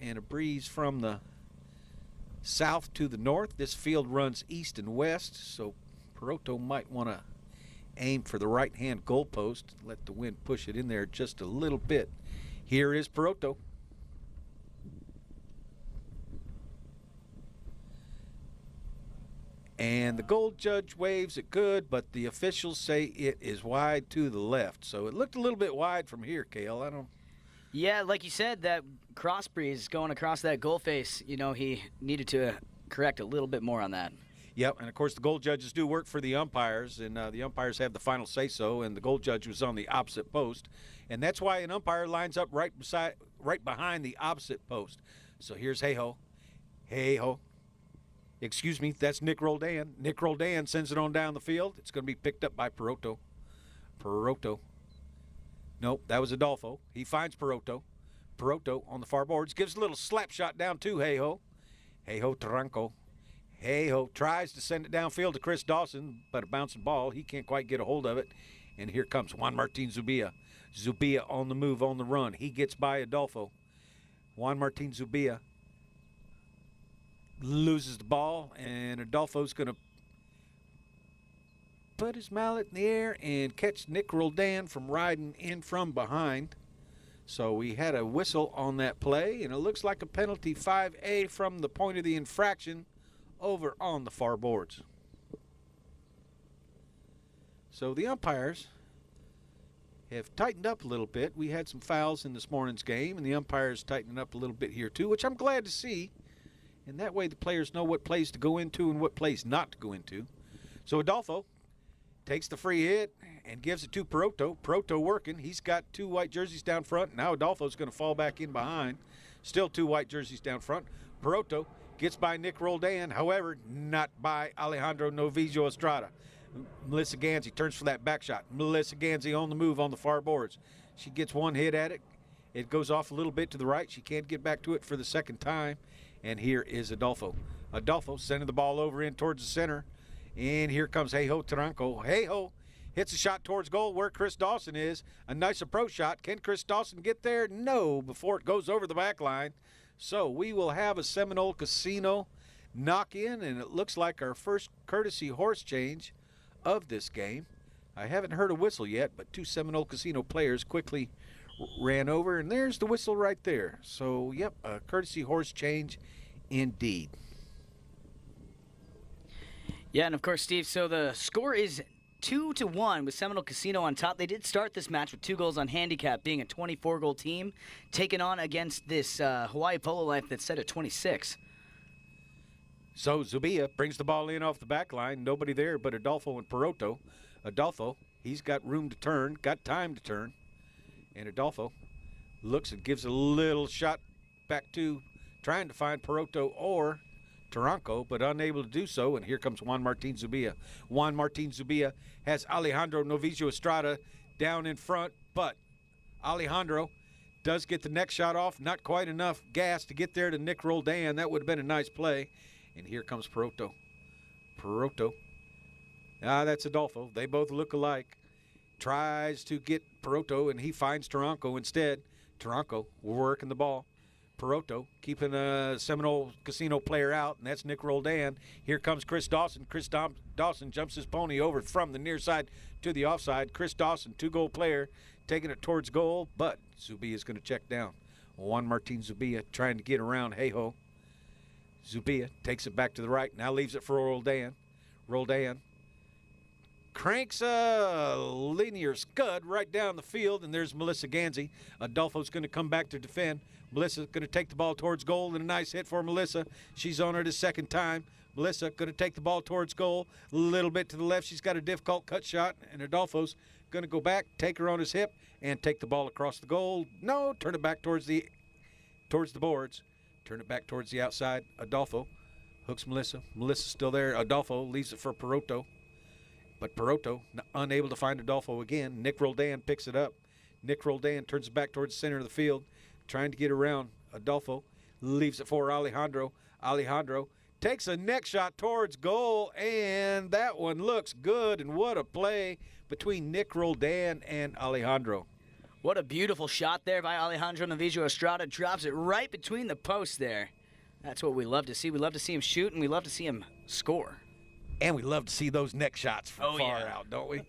and a breeze from the south to the north. This field runs east and west, so Peroto might want to aim for the right-hand goalpost. Let the wind push it in there just a little bit. Here is Peroto. And the goal judge waves it good, but the officials say it is wide to the left. So it looked a little bit wide from here, Cale. Yeah, like you said, that cross breeze going across that goal face, he needed to correct a little bit more on that. Yep, and of course the goal judges do work for the umpires, and the umpires have the final say-so, and the goal judge was on the opposite post. And that's why an umpire lines up right behind the opposite post. So here's Hey-Ho. Hey-Ho. Excuse me, that's Nick Roldan. Nick Roldan sends it on down the field. It's going to be picked up by Peroto. Peroto. Nope, that was Adolfo. He finds Peroto. Peroto on the far boards. Gives a little slap shot down to Hey-Ho. Hey-Ho Taranco. Hey-Ho tries to send it downfield to Chris Dawson, but a bouncing ball. He can't quite get a hold of it. And here comes Juan Martin Zubia. Zubia on the move, on the run. He gets by Adolfo. Juan Martin Zubia loses the ball, and Adolfo's going to put his mallet in the air and catch Nick Roldan from riding in from behind. So we had a whistle on that play, and it looks like a penalty 5A from the point of the infraction over on the far boards. So the umpires have tightened up a little bit. We had some fouls in this morning's game, and the umpires tightened up a little bit here too, which I'm glad to see. And that way the players know what plays to go into and what plays not to go into. So Adolfo takes the free hit and gives it to Peroto. Peroto working. He's got two white jerseys down front. Now Adolfo's going to fall back in behind. Still two white jerseys down front. Peroto gets by Nick Roldan. However, not by Alejandro Novillo Estrada. Melissa Gansey turns for that back shot. Melissa Gansey on the move on the far boards. She gets one hit at it. It goes off a little bit to the right. She can't get back to it for the second time. And here is Adolfo. Adolfo sending the ball over in towards the center. And here comes Hey-Ho Taranco. Hey-Ho hits a shot towards goal where Chris Dawson is. A nice approach shot. Can Chris Dawson get there? No, before it goes over the back line. So we will have a Seminole Casino knock in, and it looks like our first courtesy horse change of this game. I haven't heard a whistle yet, but two Seminole Casino players quickly ran over, and there's the whistle right there. So, yep, a courtesy horse change indeed. Yeah, and of course, Steve, so the score is 2-1 with Seminole Casino on top. They did start this match with 2 goals on handicap, being a 24-goal team, taking on against this Hawaii Polo Life that's set at 26. So Zubia brings the ball in off the back line. Nobody there but Adolfo and Peroto. Adolfo, he's got room to turn, got time to turn. And Adolfo looks and gives a little shot back to trying to find Peroto or Taranco, but unable to do so. And here comes Juan Martin Zubia. Juan Martin Zubia has Alejandro Novillo Estrada down in front, but Alejandro does get the next shot off. Not quite enough gas to get there to Nick Roldan. That would have been a nice play. And here comes Peroto. Peroto. That's Adolfo. They both look alike. Tries to get Peroto, and he finds Taranco instead. Taranco working the ball. Peroto keeping a Seminole Casino player out, and that's Nick Roldan. Here comes Chris Dawson. Chris Dawson jumps his pony over from the near side to the offside. Chris Dawson, 2-goal player, taking it towards goal, but Zubia is going to check down. Juan Martin Zubia trying to get around Hey-Ho. Zubia takes it back to the right, now leaves it for Roldan. Roldan cranks a linear scud right down the field, and there's Melissa Gansey. Adolfo's going to come back to defend. Melissa's going to take the ball towards goal, and a nice hit for Melissa. She's on her the second time. Melissa going to take the ball towards goal. A little bit to the left. She's got a difficult cut shot, and Adolfo's going to go back, take her on his hip, and take the ball across the goal. No, turn it back towards the boards. Turn it back towards the outside. Adolfo hooks Melissa. Melissa's still there. Adolfo leaves it for Peroto. But Peroto unable to find Adolfo again. Nick Roldan picks it up. Nick Roldan turns it back towards the center of the field, trying to get around Adolfo. Leaves it for Alejandro. Alejandro takes a neck shot towards goal, and that one looks good. And what a play between Nick Roldan and Alejandro. What a beautiful shot there by Alejandro Novillo Estrada. Drops it right between the posts there. That's what we love to see. We love to see him shoot, and we love to see him score. And we love to see those neck shots from far out, don't we?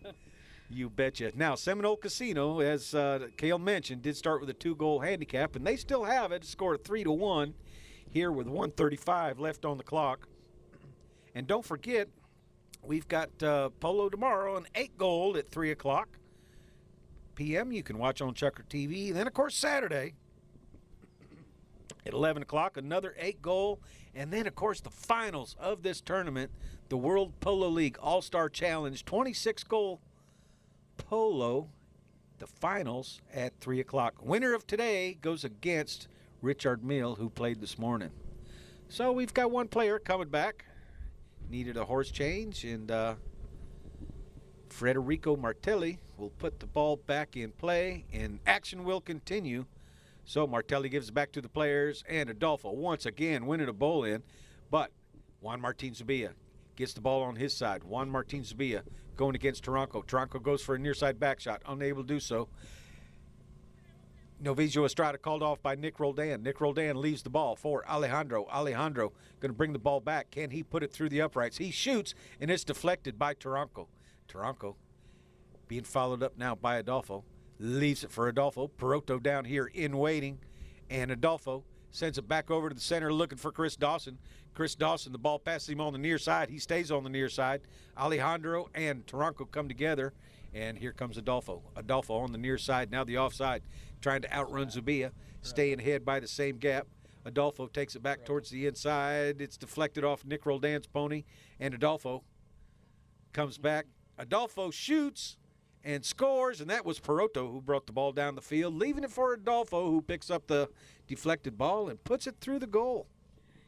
You betcha. Now, Seminole Casino, as Cale mentioned, did start with a 2-goal handicap, and they still have it. Scored 3-1 here with 1:35 left on the clock. And don't forget, we've got Polo tomorrow, an 8-goal at 3 o'clock p.m. You can watch on Chucker TV. Then, of course, Saturday at 11 o'clock, another 8-goal. And then, of course, the finals of this tournament, the World Polo League All-Star Challenge, 26-goal Polo, the finals at 3 o'clock. Winner of today goes against Richard Mill, who played this morning. So we've got one player coming back. Needed a horse change, and Federico Martelli will put the ball back in play, and action will continue. So Martelli gives it back to the players, and Adolfo once again winning a bowl in, but Juan Martin Zubia gets the ball on his side. Juan Martin Zubia going against Taranco. Taranco goes for a near side back shot, unable to do so. Novillo Estrada called off by Nick Roldan. Nick Roldan leaves the ball for Alejandro. Alejandro going to bring the ball back. Can he put it through the uprights? He shoots, and it's deflected by Taranco. Taranco being followed up now by Adolfo. Leaves it for Adolfo. Peroto down here in waiting, and Adolfo sends it back over to the center looking for Chris Dawson. Chris Dawson, the ball passes him on the near side. He stays on the near side. Alejandro and Taranco come together, and here comes Adolfo. Adolfo on the near side, now the offside, trying to outrun Zubia, staying ahead by the same gap. Adolfo takes it back towards the inside. It's deflected off Nick Roldan's pony, and Adolfo comes back. Adolfo shoots and scores, and that was Peroto who brought the ball down the field, leaving it for Adolfo, who picks up the deflected ball and puts it through the goal.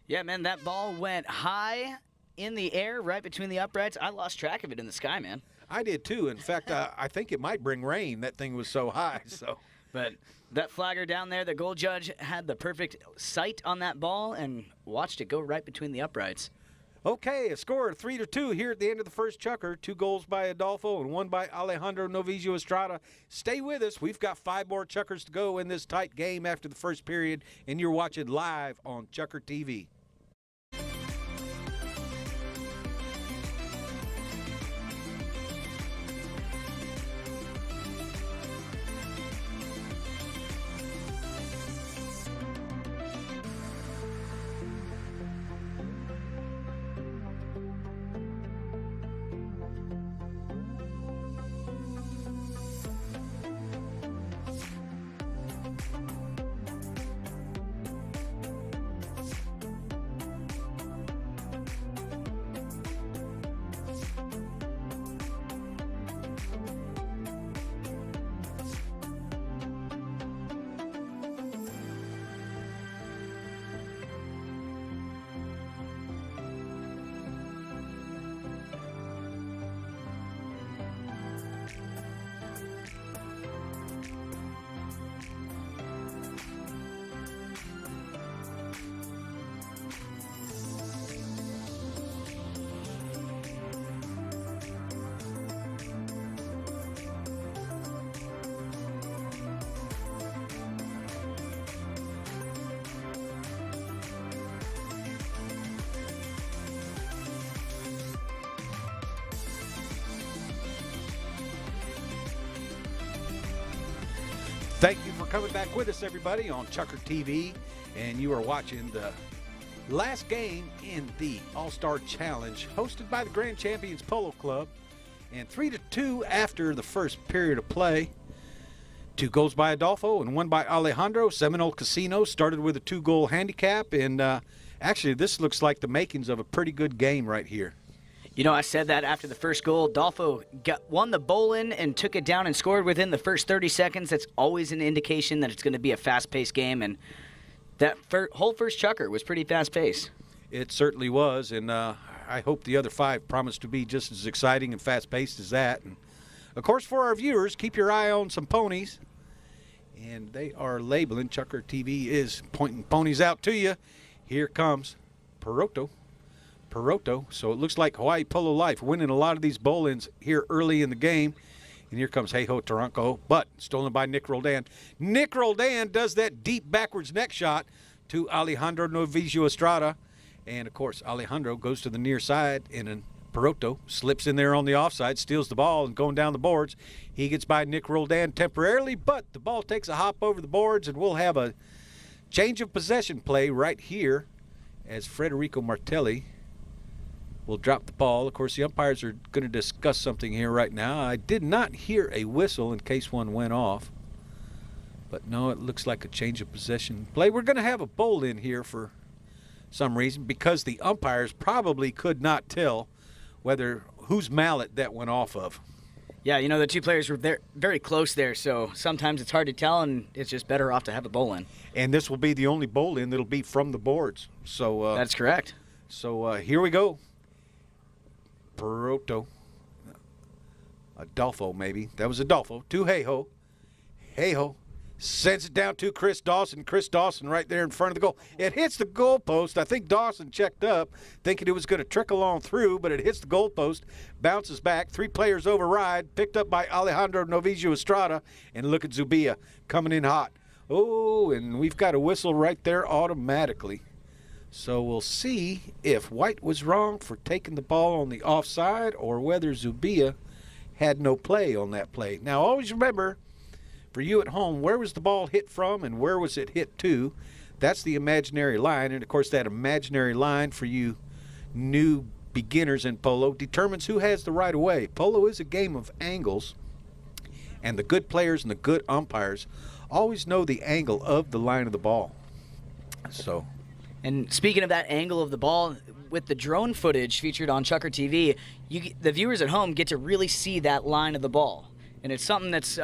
Yeah, man, that ball went high in the air right between the uprights. I lost track of it in the sky, man. I did too. In fact, I think it might bring rain. That thing was so high. So, but that flagger down there, the goal judge had the perfect sight on that ball and watched it go right between the uprights. Okay, a score of 3-2 here at the end of the first chukker. 2 goals by Adolfo and 1 by Alejandro Novillo Estrada. Stay with us. We've got 5 more chukkers to go in this tight game after the first period, and you're watching live on Chucker TV. Thank you for coming back with us, everybody, on Chucker TV. And you are watching the last game in the All-Star Challenge, hosted by the Grand Champions Polo Club. And 3-2 after the first period of play. 2 goals by Adolfo and 1 by Alejandro. Seminole Casino started with a 2-goal handicap. And actually, this looks like the makings of a pretty good game right here. You know, I said that after the first goal. Adolfo won the bowl in and took it down and scored within the first 30 seconds. That's always an indication that it's going to be a fast-paced game. And that whole first chukker was pretty fast-paced. It certainly was. And I hope the other 5 promise to be just as exciting and fast-paced as that. And, of course, for our viewers, keep your eye on some ponies. And they are labeling. Chucker TV is pointing ponies out to you. Here comes Peroto. So it looks like Hawaii Polo Life winning a lot of these bowl-ins here early in the game. And here comes Hey-Ho Taranco, but stolen by Nick Roldan. Nick Roldan does that deep backwards neck shot to Alejandro Novicio Estrada. And, of course, Alejandro goes to the near side, and then Peroto slips in there on the offside, steals the ball, and going down the boards. He gets by Nick Roldan temporarily, but the ball takes a hop over the boards, and we'll have a change of possession play right here as Federico Martelli will drop the ball. Of course, the umpires are going to discuss something here right now. I did not hear a whistle in case one went off. But no, it looks like a change of possession play. We're going to have a bowl in here for some reason because the umpires probably could not tell whose mallet that went off of. Yeah, the two players were very close there, so sometimes it's hard to tell, and it's just better off to have a bowl in. And this will be the only bowl in that'll be from the boards. So that's correct. So here we go. Peroto. Adolfo, maybe. That was Adolfo. To Hey-Ho. Hey-Ho sends it down to Chris Dawson. Chris Dawson right there in front of the goal. It hits the goalpost. I think Dawson checked up, thinking it was going to trickle on through, but it hits the goalpost, bounces back. 3 players override, picked up by Alejandro Novicio Estrada. And look at Zubia coming in hot. Oh, and we've got a whistle right there automatically. So we'll see if White was wrong for taking the ball on the offside or whether Zubia had no play on that play. Now, always remember, for you at home, where was the ball hit from and where was it hit to? That's the imaginary line. And, of course, that imaginary line for you new beginners in polo determines who has the right of way. Polo is a game of angles, and the good players and the good umpires always know the angle of the line of the ball. So... And speaking of that angle of the ball, with the drone footage featured on Chucker TV, the viewers at home get to really see that line of the ball. And it's something that's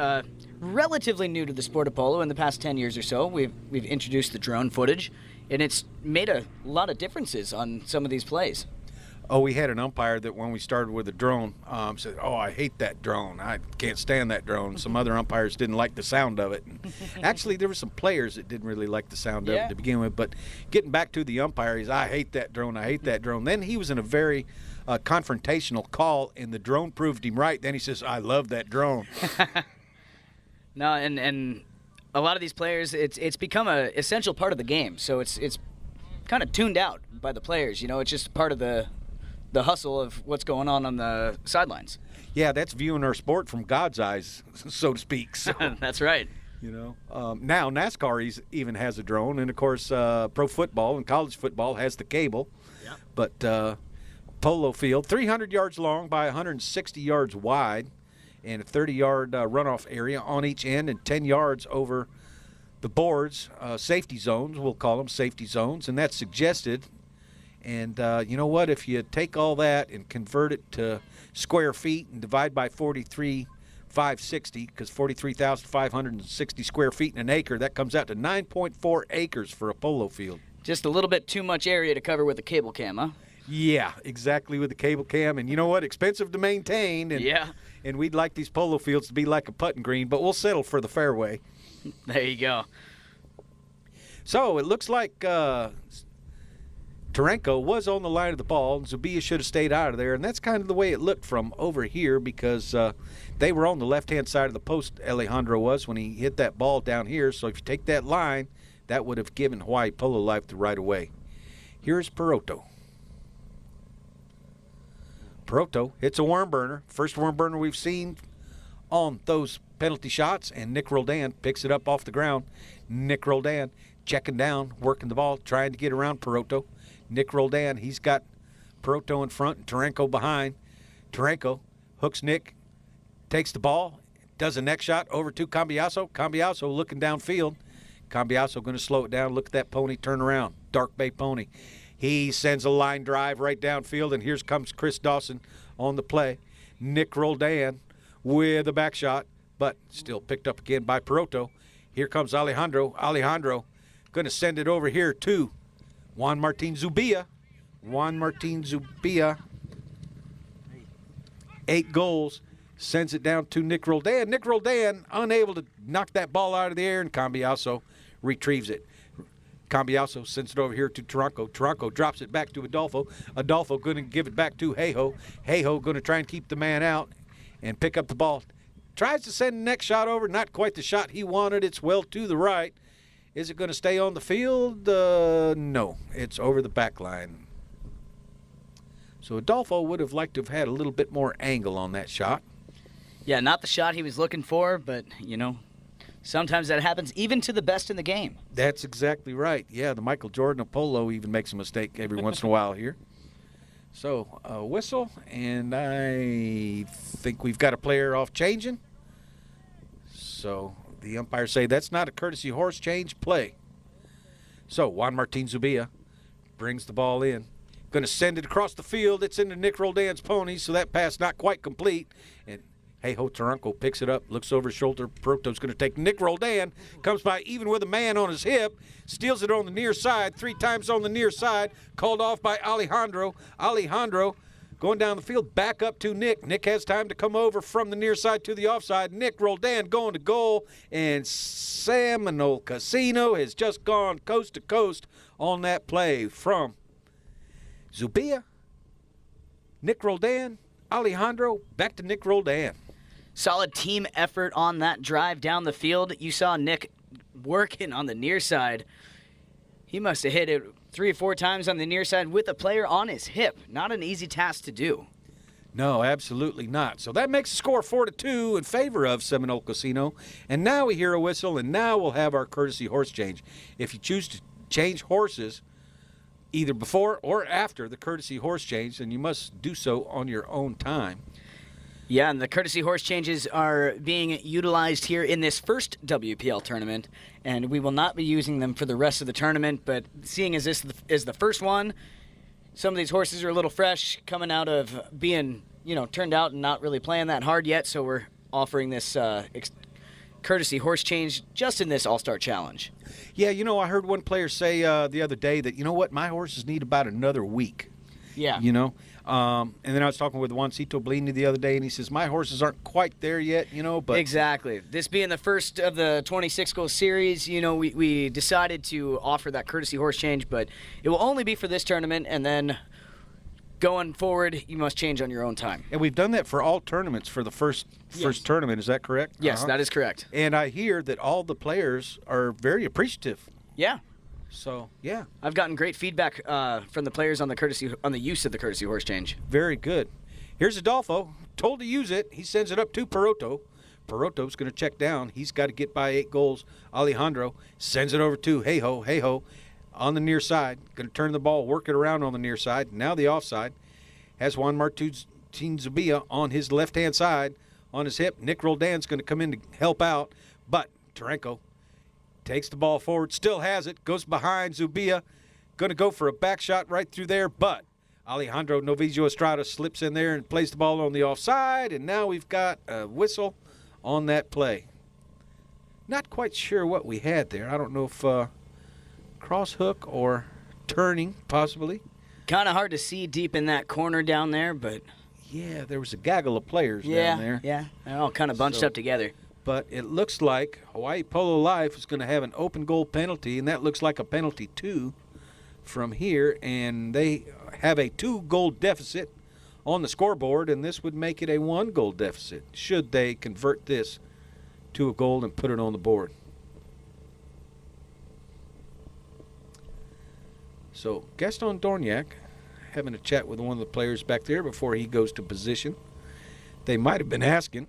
relatively new to the sport of polo in the past 10 years or so. We've introduced the drone footage, and it's made a lot of differences on some of these plays. Oh, we had an umpire that when we started with the drone said, "Oh, I hate that drone. I can't stand that drone." Some other umpires didn't like the sound of it. Actually, there were some players that didn't really like the sound of it to begin with. But getting back to the umpire, I hate that drone. I hate that drone. Then he was in a very confrontational call, and the drone proved him right. Then he says, "I love that drone." No, and a lot of these players, it's become an essential part of the game. So it's kind of tuned out by the players. It's just part of the hustle of what's going on the sidelines. Yeah, that's viewing our sport from God's eyes, so to speak. So, that's right. Now NASCAR even has a drone, and of course pro football and college football has the cable. Yeah. But polo field, 300 yards long by 160 yards wide, and a 30-yard runoff area on each end, and 10 yards over the boards, safety zones, we'll call them safety zones, and that's suggested. And you know what? If you take all that and convert it to square feet and divide by 43,560, because 43,560 square feet in an acre, that comes out to 9.4 acres for a polo field. Just a little bit too much area to cover with a cable cam, huh? Yeah, exactly, with the cable cam. And you know what? Expensive to maintain. And, yeah. And we'd like these polo fields to be like a putting green, but we'll settle for the fairway. There you go. So it looks like Taranco was on the line of the ball, and Zubia should have stayed out of there, and that's kind of the way it looked from over here because they were on the left-hand side of the post, Alejandro was, when he hit that ball down here. So if you take that line, that would have given Hawaii Polo Life the right of way. Here's Peroto. Peroto hits a worm burner. First worm burner we've seen on those penalty shots, and Nick Roldan picks it up off the ground. Nick Roldan checking down, working the ball, trying to get around Peroto. Nick Roldan, he's got Peroto in front and Taranco behind. Taranco hooks Nick, takes the ball, does a neck shot over to Cambiaso. Cambiaso looking downfield. Cambiaso going to slow it down. Look at that pony turn around. Dark Bay pony. He sends a line drive right downfield, and here comes Chris Dawson on the play. Nick Roldan with a back shot, but still picked up again by Peroto. Here comes Alejandro. Alejandro going to send it over here to Juan Martin Zubia. Juan Martin Zubia, 8 goals, sends it down to Nick Roldan. Nick Roldan unable to knock that ball out of the air, and Cambiaso retrieves it. Cambiaso sends it over here to Taranco. Taranco drops it back to Adolfo. Adolfo going to give it back to Hey-Ho. Hey-Ho going to try and keep the man out and pick up the ball. tries to send the next shot over. Not quite the shot he wanted. It's well to the right. Is it going to stay on the field? No. It's over the back line. So Adolfo would have liked to have had a little bit more angle on that shot. Yeah, not the shot he was looking for, but, sometimes that happens even to the best in the game. That's exactly right. Yeah, the Michael Jordan of Polo even makes a mistake every once in a while here. So, a whistle, and I think we've got a player off changing. So, the umpires say that's not a courtesy horse change play. So, Juan Martin Zubia brings the ball in. Going to send it across the field. It's into Nick Roldan's pony, so that pass not quite complete. And Hey-Ho Taranco picks it up, looks over his shoulder. Proto's going to take Nick Roldan. Comes by even with a man on his hip. Steals it on the near side. 3 times on the near side. Called off by Alejandro. Alejandro going down the field. Back up to Nick. Nick has time to come over from the near side to the offside. Nick Roldan going to goal. And Seminole Casino has just gone coast to coast on that play from Zubia, Nick Roldan, Alejandro, back to Nick Roldan. Solid team effort on that drive down the field. You saw Nick working on the near side. He must have hit it 3 or 4 times on the near side with a player on his hip. Not an easy task to do. No, absolutely not. So that makes the score 4-2 in favor of Seminole Casino. And now we hear a whistle, and now we'll have our courtesy horse change. If you choose to change horses either before or after the courtesy horse change, then you must do so on your own time. Yeah, and the courtesy horse changes are being utilized here in this first WPL tournament, and we will not be using them for the rest of the tournament, but seeing as this is the first one, some of these horses are a little fresh, coming out of being, turned out and not really playing that hard yet, so we're offering this courtesy horse change just in this All-Star Challenge. Yeah, I heard one player say the other day that, my horses need about another week. Yeah. And then I was talking with Juancito Bellini the other day, and he says, my horses aren't quite there yet, but... Exactly. This being the first of the 26-goal series, we decided to offer that courtesy horse change, but it will only be for this tournament, and then going forward, you must change on your own time. And we've done that for all tournaments for the first tournament. Is that correct? Yes, that is correct. And I hear that all the players are very appreciative. Yeah. So, yeah. I've gotten great feedback from the players on the use of the courtesy horse change. Very good. Here's Adolfo, told to use it. He sends it up to Peroto. Peroto's going to check down. He's got to get by 8 goals. Alejandro sends it over to Hey-Ho on the near side. Going to turn the ball, work it around on the near side. Now the offside. Has Juan Martin Zubia on his left-hand side on his hip. Nick Roldan's going to come in to help out, but Taranco takes the ball forward, still has it, goes behind Zubia, going to go for a back shot right through there, but Alejandro Novicio Estrada slips in there and plays the ball on the offside, and now we've got a whistle on that play. Not quite sure what we had there. I don't know if cross hook or turning, possibly. Kind of hard to see deep in that corner down there, but... Yeah, there was a gaggle of players down there. Yeah, they're all kind of bunched up together. But it looks like Hawaii Polo Life is going to have an open goal penalty, and that looks like a penalty 2 from here, and they have a 2-goal deficit on the scoreboard, and this would make it a 1-goal deficit should they convert this to a goal and put it on the board. So Gaston Dorniak having a chat with one of the players back there before he goes to position. They might have been asking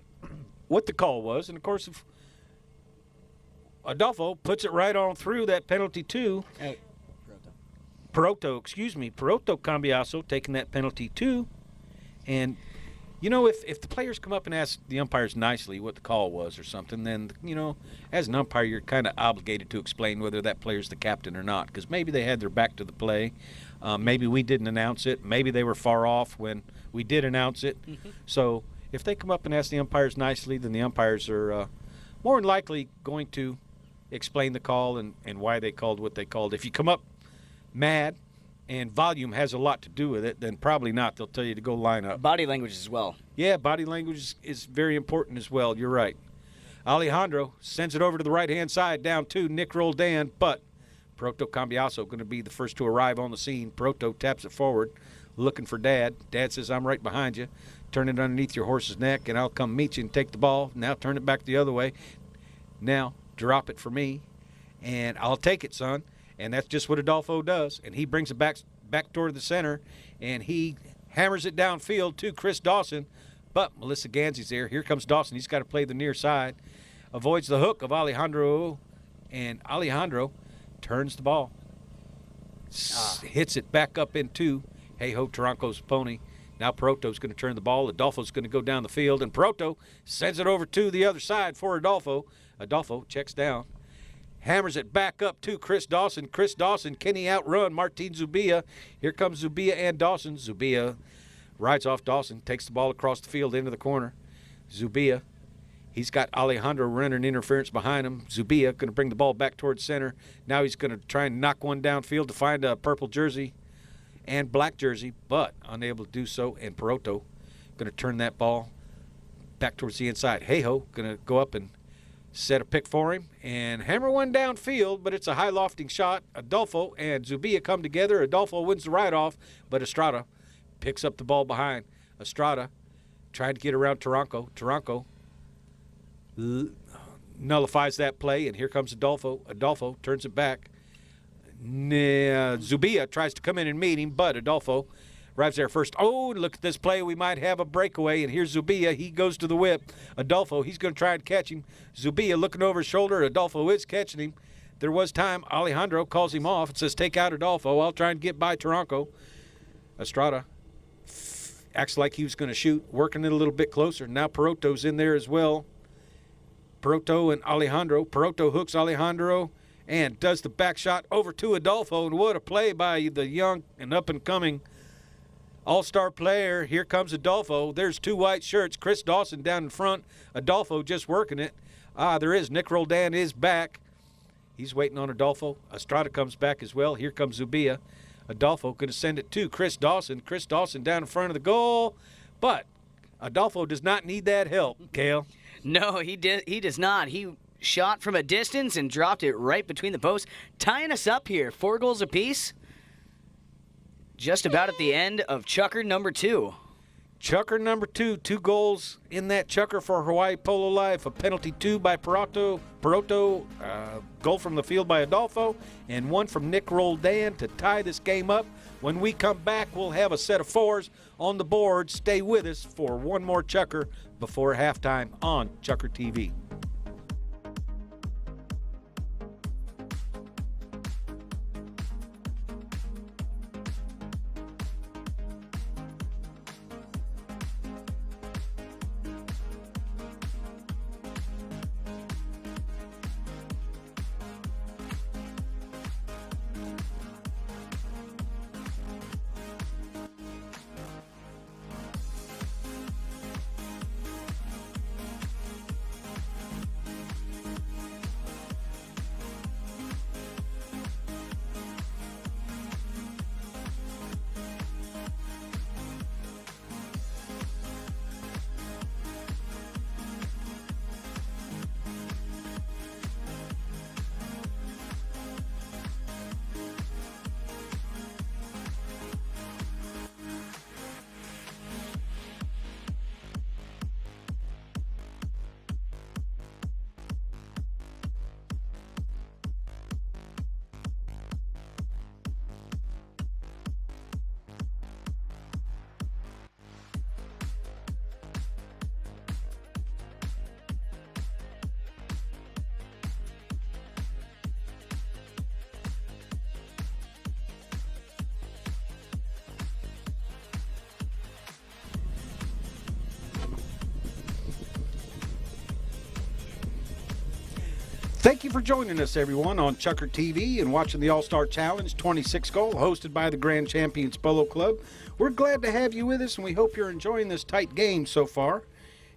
what the call was, and of course, if Adolfo puts it right on through that penalty 2. Peroto Cambiaso taking that penalty 2. And, if the players come up and ask the umpires nicely what the call was or something, then, as an umpire, you're kind of obligated to explain whether that player's the captain or not, because maybe they had their back to the play. Maybe we didn't announce it. Maybe they were far off when we did announce it. Mm-hmm. So if they come up and ask the umpires nicely, then the umpires are more than likely going to explain the call and why they called what they called. If you come up mad and volume has a lot to do with it, then probably not. They'll tell you to go line up. Body language as well. Yeah, body language is very important as well. You're right. Alejandro sends it over to the right-hand side down to Nick Roldan, but Peroto Cambiaso going to be the first to arrive on the scene. Peroto taps it forward, looking for Dad. Dad says, I'm right behind you. turn it underneath your horse's neck, and I'll come meet you and take the ball. Now turn it back the other way. Now drop it for me, and I'll take it, son. And that's just what Adolfo does. And he brings it back toward the center, and he hammers it downfield to Chris Dawson. But Melissa Gansey's there. Here comes Dawson. He's got to play the near side. Avoids the hook of Alejandro, and Alejandro turns the ball. Hits it back up into Hey-Ho Taranco's pony. Now Peroto's going to turn the ball. Adolfo's going to go down the field, and Peroto sends it over to the other side for Adolfo. Adolfo checks down, hammers it back up to Chris Dawson. Chris Dawson, can he outrun Martin Zubia? Here comes Zubia and Dawson. Zubia rides off Dawson, takes the ball across the field into the corner. Zubia, he's got Alejandro running interference behind him. Zubia going to bring the ball back towards center. Now he's going to try and knock one downfield to find a purple jersey and black jersey, but unable to do so. And Peroto going to turn that ball back towards the inside. Hey-Ho going to go up and set a pick for him and hammer one downfield, but it's a high lofting shot. Adolfo and Zubia come together. Adolfo wins the ride-off, but Estrada picks up the ball behind. Estrada trying to get around Taranco. Taranco nullifies that play, and here comes Adolfo. Adolfo turns it back. Zubia tries to come in and meet him, but Adolfo arrives there first. Oh, look at this play. We might have a breakaway, and here's Zubia. He goes to the whip. Adolfo, he's going to try and catch him. Zubia looking over his shoulder. Adolfo is catching him. There was time. Alejandro calls him off and says, take out Adolfo. I'll try and get by Taranco. Estrada acts like he was going to shoot, working it a little bit closer. Now Peroto's in there as well. Peroto and Alejandro. Peroto hooks Alejandro and does the back shot over to Adolfo. And what a play by the young and up-and-coming all-star player. Here comes Adolfo. There's two white shirts. Chris Dawson down in front. Adolfo just working it. There is. Nick Roldan is back. He's waiting on Adolfo. Estrada comes back as well. Here comes Zubia. Adolfo going to send it to Chris Dawson. Chris Dawson down in front of the goal. But Adolfo does not need that help, Cale. No, he does not. He shot from a distance and dropped it right between the posts, tying us up here. 4 goals apiece. Just about at the end of Chucker number 2. Chucker number 2. 2 goals in that Chucker for Hawaii Polo Life. A penalty 2 by Peroto. Goal from the field by Adolfo. And 1 from Nick Roldan to tie this game up. When we come back, we'll have a set of 4s on the board. Stay with us for one more Chucker before halftime on Chucker TV. Thank you for joining us, everyone, on Chucker TV and watching the All-Star Challenge 26 goal hosted by the Grand Champions Polo Club. We're glad to have you with us, and we hope you're enjoying this tight game so far.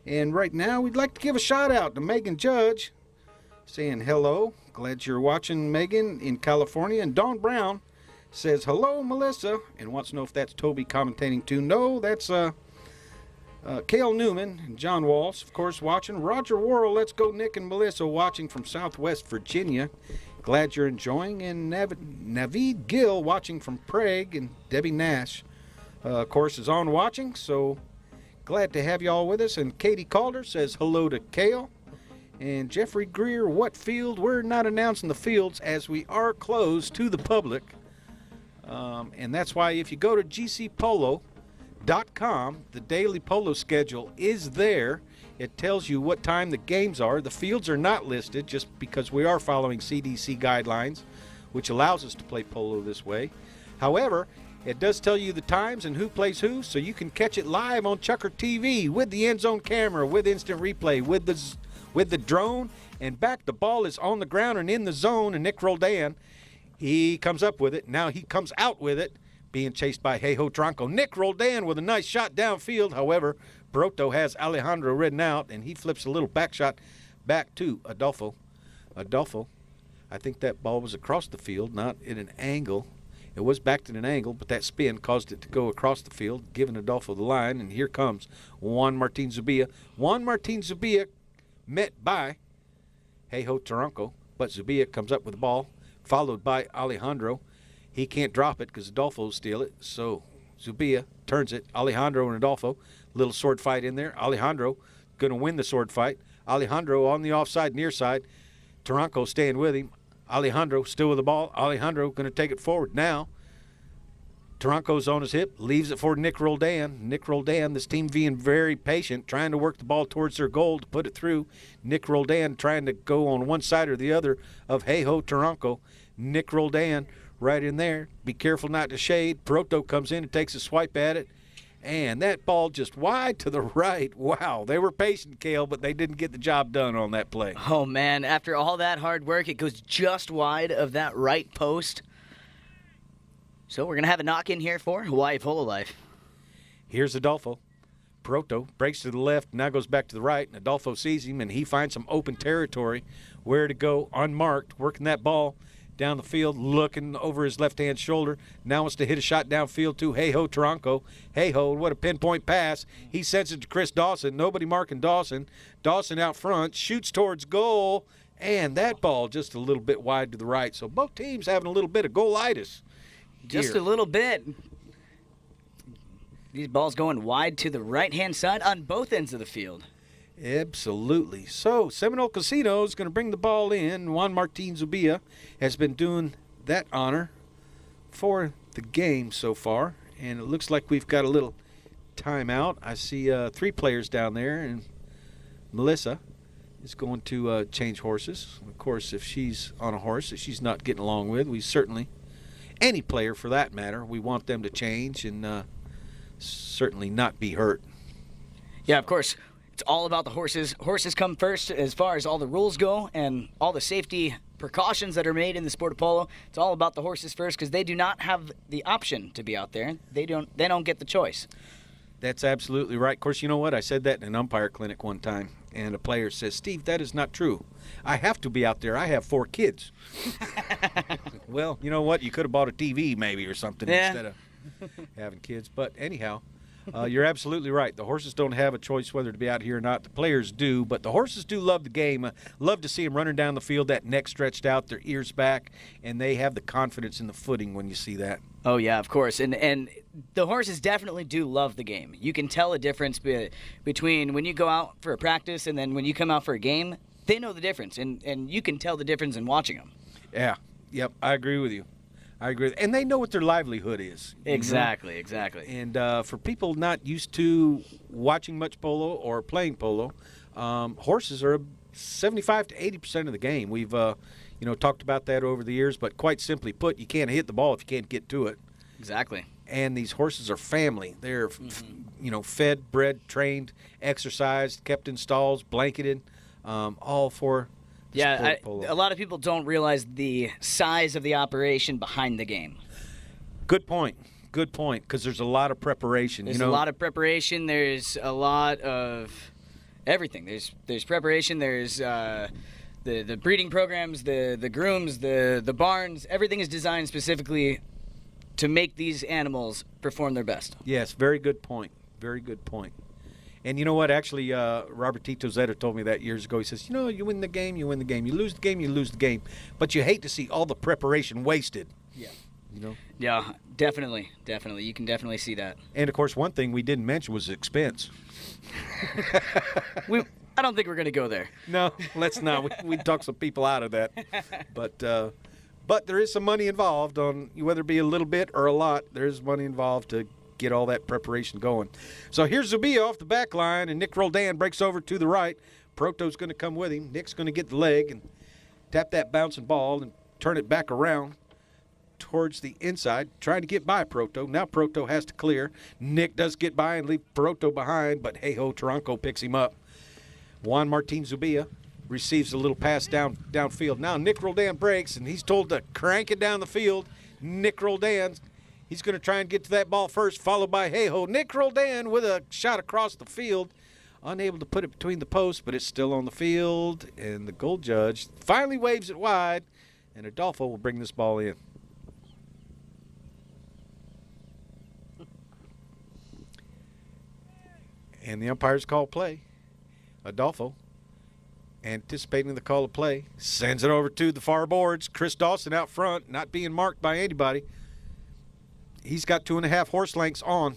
And right now, we'd like to give a shout-out to Megan Judge, saying hello. Glad you're watching, Megan, in California. And Dawn Brown says, hello, Melissa, and wants to know if that's Toby commentating too. No, that's Cale Newman and John Walsh, of course, watching. Roger Worrell, let's go Nick and Melissa, watching from Southwest Virginia. Glad you're enjoying. And Naveed Gill, watching from Prague. And Debbie Nash, of course, is on watching. So glad to have you all with us. And Katie Calder says hello to Kale. And Jeffrey Greer, what field? We're not announcing the fields as we are closed to the public. And that's why if you go to gcpolo.com, the daily polo schedule is there. It tells you what time the games are. The fields are not listed just because we are following CDC guidelines, which allows us to play polo this way. However, it does tell you the times and who plays who, so you can catch it live on Chucker TV with the end zone camera, with instant replay, with the drone. And back, the ball is on the ground and in the zone, and Nick Roldan, he comes up with it. Now he comes out with it, being chased by Hey-Ho Tronco. Nick Roldan with a nice shot downfield. However, Broto has Alejandro ridden out, and he flips a little back shot back to Adolfo. Adolfo, I think that ball was across the field, not in an angle. It was backed at an angle, but that spin caused it to go across the field, giving Adolfo the line. And here comes Juan Martin Zubia. Juan Martin Zubia met by Hey-Ho Tronco, but Zubia comes up with the ball, followed by Alejandro. He can't drop it because Adolfo will steal it, so Zubia turns it. Alejandro and Adolfo, little sword fight in there. Alejandro going to win the sword fight. Alejandro on the offside, near side. Tronco staying with him. Alejandro still with the ball. Alejandro going to take it forward now. Tronco's on his hip, leaves it for Nick Roldan. Nick Roldan, this team being very patient, trying to work the ball towards their goal to put it through. Nick Roldan trying to go on one side or the other of Hey-Ho Tronco. Nick Roldan right in there. Be careful not to shade. Proto comes in and takes a swipe at it. And that ball just wide to the right. Wow, they were patient, Cale, but they didn't get the job done on that play. Oh, man, after all that hard work, it goes just wide of that right post. So we're going to have a knock-in here for Hawaii Polo Life. Here's Adolfo. Proto breaks to the left, now goes back to the right, and Adolfo sees him, and he finds some open territory, where to go, unmarked, working that ball down the field, looking over his left-hand shoulder. Now wants to hit a shot downfield to Hey-Ho Tronco. Hey-Ho, what a pinpoint pass. He sends it to Chris Dawson. Nobody marking Dawson. Dawson out front, shoots towards goal, and that ball just a little bit wide to the right. So both teams having a little bit of goalitis. Just a little bit. These balls going wide to the right-hand side on both ends of the field. Absolutely. So Seminole Casino is going to bring the ball in. Juan Martin Zubia has been doing that honor for the game so far. And it looks like we've got a little timeout. I see 3 players down there, and Melissa is going to change horses. Of course, if she's on a horse that she's not getting along with, we certainly, any player for that matter, we want them to change and certainly not be hurt. Yeah, of course. It's all about the horses. Horses come first as far as all the rules go and all the safety precautions that are made in the sport of polo. It's all about the horses first because they do not have the option to be out there. They don't get the choice. That's absolutely right. Of course, you know what? I said that in an umpire clinic one time, and a player says, "Steve, that is not true. I have to be out there. I have 4 kids." Well, you know what? You could have bought a TV maybe or something instead of having kids. But anyhow, you're absolutely right. The horses don't have a choice whether to be out here or not. The players do, but the horses do love the game. Love to see them running down the field, that neck stretched out, their ears back, and they have the confidence in the footing when you see that. Oh, yeah, of course. And the horses definitely do love the game. You can tell a difference between when you go out for a practice and then when you come out for a game. They know the difference, and you can tell the difference in watching them. Yeah, yep, I agree with you. And they know what their livelihood is. Exactly. And for people not used to watching much polo or playing polo, horses are 75 to 80% of the game. We've talked about that over the years, but quite simply put, you can't hit the ball if you can't get to it. Exactly. And these horses are family. They're fed, bred, trained, exercised, kept in stalls, blanketed, all for the sport of polo. A lot of people don't realize the size of the operation behind the game. Good point, because there's a lot of preparation. There's a lot of preparation. There's a lot of everything. There's preparation. There's the breeding programs, the grooms, the barns. Everything is designed specifically to make these animals perform their best. Yes, very good point. Very good point. And you know what? Actually, Robert Tito Zeta told me that years ago. He says, you win the game, you win the game. You lose the game, you lose the game. But you hate to see all the preparation wasted. Yeah. You know? Yeah. Definitely. You can definitely see that. And, of course, one thing we didn't mention was expense. I don't think we're going to go there. No, let's not. We talk some people out of that. But there is some money involved, on whether it be a little bit or a lot. There is money involved to get all that preparation going. So here's Zubia off the back line, and Nick Roldan breaks over to the right. Proto's going to come with him. Nick's going to get the leg and tap that bouncing ball and turn it back around towards the inside, trying to get by Proto. Now Proto has to clear. Nick does get by and leave Proto behind, but hey-ho, Taranco picks him up. Juan Martin Zubia receives a little pass downfield. Now Nick Roldan breaks, and he's told to crank it down the field. Nick Roldan, he's going to try and get to that ball first, followed by hey-ho. Nick Roldan with a shot across the field. Unable to put it between the posts, but it's still on the field, and the goal judge finally waves it wide, and Adolfo will bring this ball in. And the umpires call play. Adolfo, anticipating the call of play, sends it over to the far boards. Chris Dawson out front, not being marked by anybody. He's got 2.5 horse lengths on.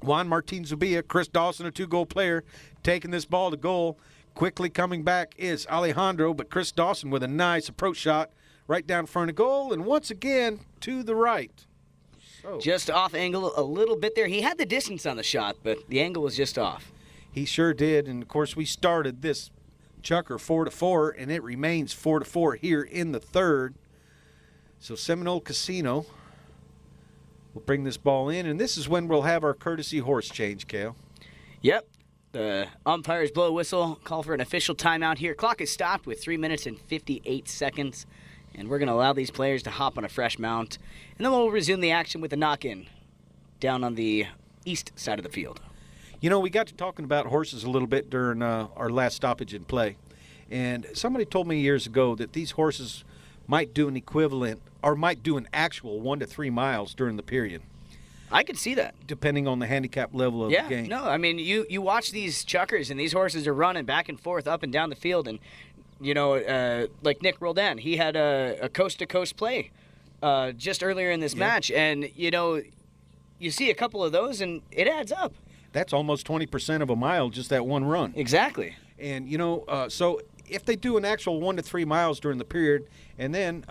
Juan Martin Zubia, Chris Dawson, a 2-goal player, taking this ball to goal. Quickly coming back is Alejandro, but Chris Dawson with a nice approach shot right down front of goal, and once again to the right. So, just off angle a little bit there. He had the distance on the shot, but the angle was just off. He sure did, and of course we started this chucker 4-4, and it remains 4-4 here in the third. So Seminole Casino will bring this ball in, and this is when we'll have our courtesy horse change, Cale. Yep. The umpires blow a whistle, call for an official timeout here. Clock is stopped with 3 minutes and 58 seconds, and we're going to allow these players to hop on a fresh mount, and then we'll resume the action with a knock-in down on the east side of the field. You know, we got to talking about horses a little bit during our last stoppage in play, and somebody told me years ago that these horses might do an equivalent or might do an actual 1 to 3 miles during the period. I could see that. Depending on the handicap level of the game. Yeah, no, I mean, you watch these chuckers, and these horses are running back and forth up and down the field, and, you know, like Nick Roldan, he had a coast-to-coast play just earlier in this match, and, you know, you see a couple of those, and it adds up. That's almost 20% of a mile, just that one run. Exactly. And, you know, so if they do an actual 1 to 3 miles during the period, and then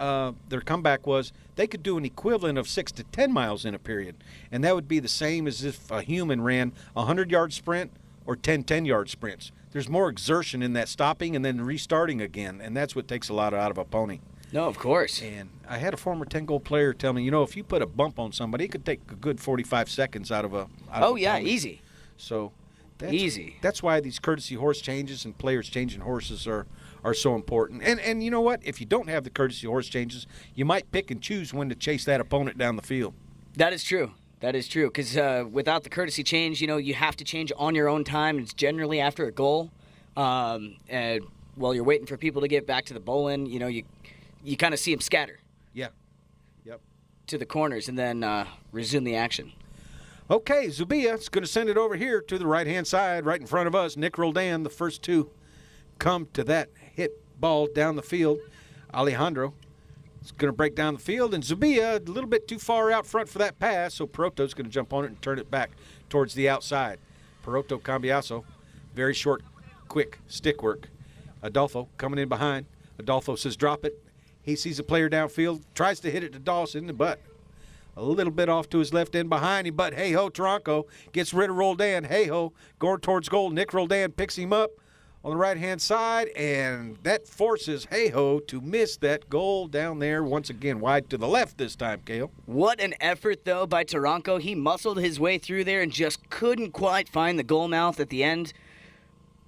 their comeback was they could do an equivalent of 6 to 10 miles in a period. And that would be the same as if a human ran a 100-yard sprint or 10 10-yard sprints. There's more exertion in that stopping and then restarting again, and that's what takes a lot out of a pony. No, of course. And I had a former 10-goal player tell me, you know, if you put a bump on somebody, it could take a good 45 seconds out of a pony. Easy. So easy. That's why these courtesy horse changes and players changing horses are so important. And you know what? If you don't have the courtesy horse changes, you might pick and choose when to chase that opponent down the field. That is true. Because without the courtesy change, you know, you have to change on your own time. It's generally after a goal. And while you're waiting for people to get back to the bowling, you know, you kind of see them scatter. Yeah. Yep. To the corners and then resume the action. Okay, Zubia is going to send it over here to the right-hand side, right in front of us. Nick Roldan, the first two come to that hit ball down the field. Alejandro is going to break down the field, and Zubia a little bit too far out front for that pass, so Peroto's going to jump on it and turn it back towards the outside. Peroto Cambiaso, very short, quick stick work. Adolfo coming in behind. Adolfo says drop it. He sees a player downfield, tries to hit it to Dawson, but a little bit off to his left end behind him, but hey-ho, Taranco gets rid of Roldan. Hey-ho, going towards goal. Nick Roldan picks him up on the right-hand side, and that forces hey-ho to miss that goal down there once again, wide to the left this time, Cale. What an effort, though, by Taranco. He muscled his way through there and just couldn't quite find the goal mouth at the end.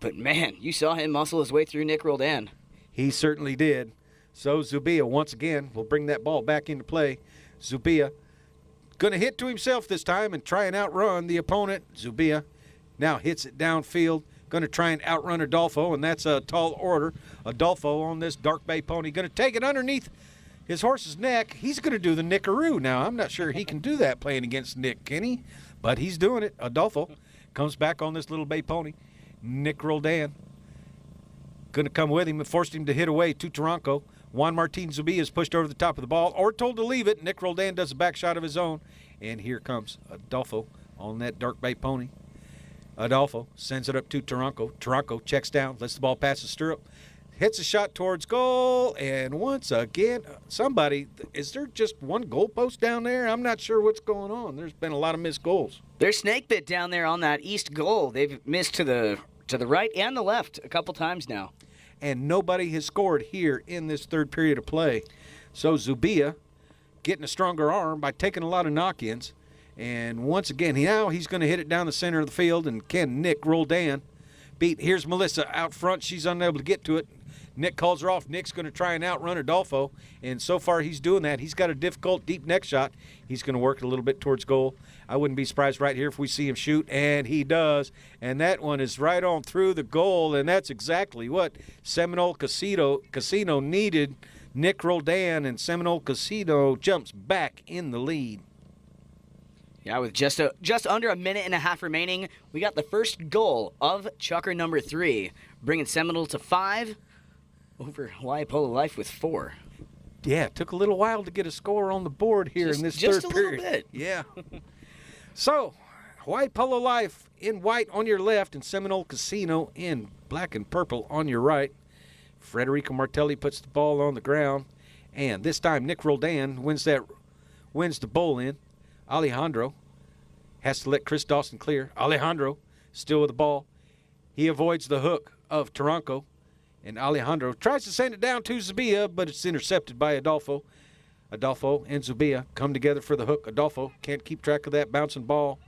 But, man, you saw him muscle his way through Nick Roldan. He certainly did. So Zubia, once again, will bring that ball back into play. Zubia going to hit to himself this time and try and outrun the opponent. Zubia now hits it downfield. Going to try and outrun Adolfo, and that's a tall order. Adolfo on this Dark Bay pony. Going to take it underneath his horse's neck. He's going to do the nickaroo. Now, I'm not sure he can do that playing against Nick, can he? But he's doing it. Adolfo comes back on this little bay pony. Nick Roldan going to come with him and forced him to hit away to Taranco. Juan Martin Zubia is pushed over the top of the ball or told to leave it. Nick Roldan does a back shot of his own. And here comes Adolfo on that dark bay pony. Adolfo sends it up to Taranco. Taranco checks down, lets the ball pass the stirrup, hits a shot towards goal, and once again, is there just one goalpost down there? I'm not sure what's going on. There's been a lot of missed goals. There's snake bit down there on that east goal. They've missed to the right and the left a couple times now. And nobody has scored here in this third period of play. So Zubia getting a stronger arm by taking a lot of knock-ins. And once again, he's going to hit it down the center of the field, and can Nick Roldan beat? Here's Melissa out front. She's unable to get to it. Nick calls her off. Nick's going to try and outrun Adolfo, and so far he's doing that. He's got a difficult deep neck shot. He's going to work it a little bit towards goal. I wouldn't be surprised right here if we see him shoot, and he does. And that one is right on through the goal, and that's exactly what Seminole Casino needed. Nick Roldan, and Seminole Casino jumps back in the lead. Yeah, with just under a minute and a half remaining, we got the first goal of Chucker number 3, bringing Seminole to 5 over Hawaii Polo Life with 4. Yeah, it took a little while to get a score on the board here in this third period. Just a little bit. Yeah. So, Hawaii Polo Life in white on your left, and Seminole Casino in black and purple on your right. Federico Martelli puts the ball on the ground, and this time Nick Roldan wins the bowl in. Alejandro has to let Chris Dawson clear. Alejandro still with the ball. He avoids the hook of Taranco, and Alejandro tries to send it down to Zubia, but it's intercepted by Adolfo. Adolfo and Zubia come together for the hook. Adolfo can't keep track of that bouncing ball.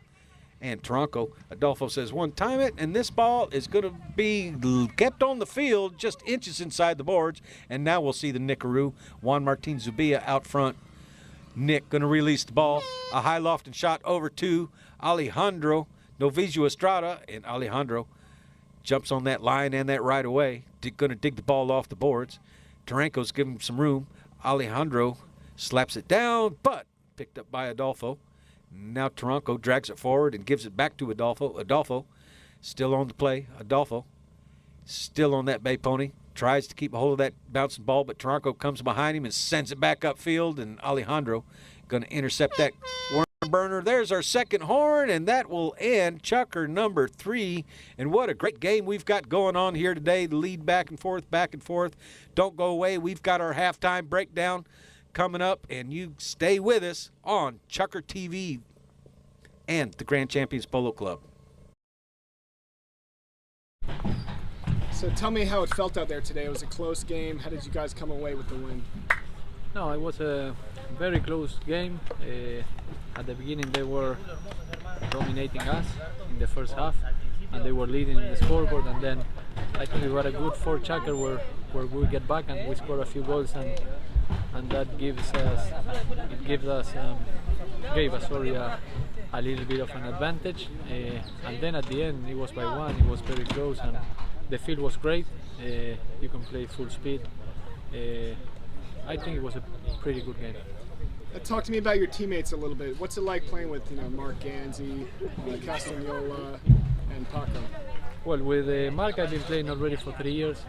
And Taranco, Adolfo says, one time it, and this ball is going to be kept on the field just inches inside the boards. And now we'll see the Nickaroo, Juan Martin Zubia out front. Nick going to release the ball. A high lofting shot over to Alejandro Novicio Estrada. And Alejandro jumps on that line and that right away. Going to dig the ball off the boards. Taranco's giving him some room. Alejandro slaps it down, but picked up by Adolfo. Now Taranco drags it forward and gives it back to Adolfo. Adolfo still on the play. Adolfo still on that bay pony. Tries to keep a hold of that bouncing ball, but Taranco comes behind him and sends it back upfield, and Alejandro going to intercept that worm burner. There's our second horn, and that will end Chucker number 3. And what a great game we've got going on here today. The lead back and forth, back and forth. Don't go away. We've got our halftime breakdown coming up, and you stay with us on Chucker TV and the Grand Champions Polo Club. So tell me how it felt out there today. It was a close game. How did you guys come away with the win? No, it was a very close game. At the beginning they were dominating us in the first half, and they were leading the scoreboard, and then I think we got a good four-checker where we get back and we score a few goals, and that gave us a little bit of an advantage. And then at the end it was by 1. It was very close, and the field was great. You can play full speed. I think it was a pretty good game. Talk to me about your teammates a little bit. What's it like playing with Mark Gansey, Castagnola, and Paco? Well, with Mark I've been playing already for 3 years.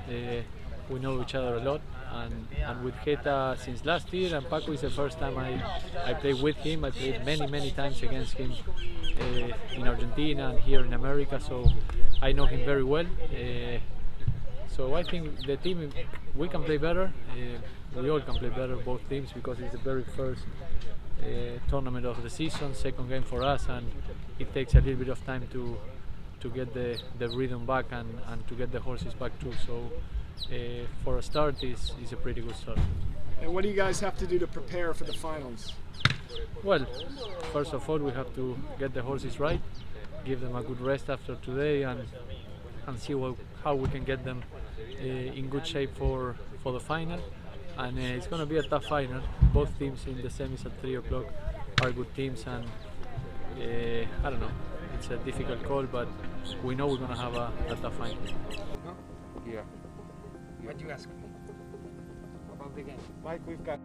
We know each other a lot, and with Geta since last year, and Paco is the first time I play with him. I played many times against him in Argentina and here in America, so I know him very well. So I think the team, we can play better. We all can play better, both teams, because it's the very first tournament of the season, second game for us, and it takes a little bit of time to get the rhythm back and to get the horses back too. So for a start, it's a pretty good start. And what do you guys have to do to prepare for the finals? Well, first of all, we have to get the horses right, give them a good rest after today, and see how we can get them in good shape for the final. And it's going to be a tough final. Both teams in the semis at 3 o'clock are good teams, and I don't know, it's a difficult call, but we know we're going to have a tough final. Yeah. What do you ask me about the game? Mike, we've got...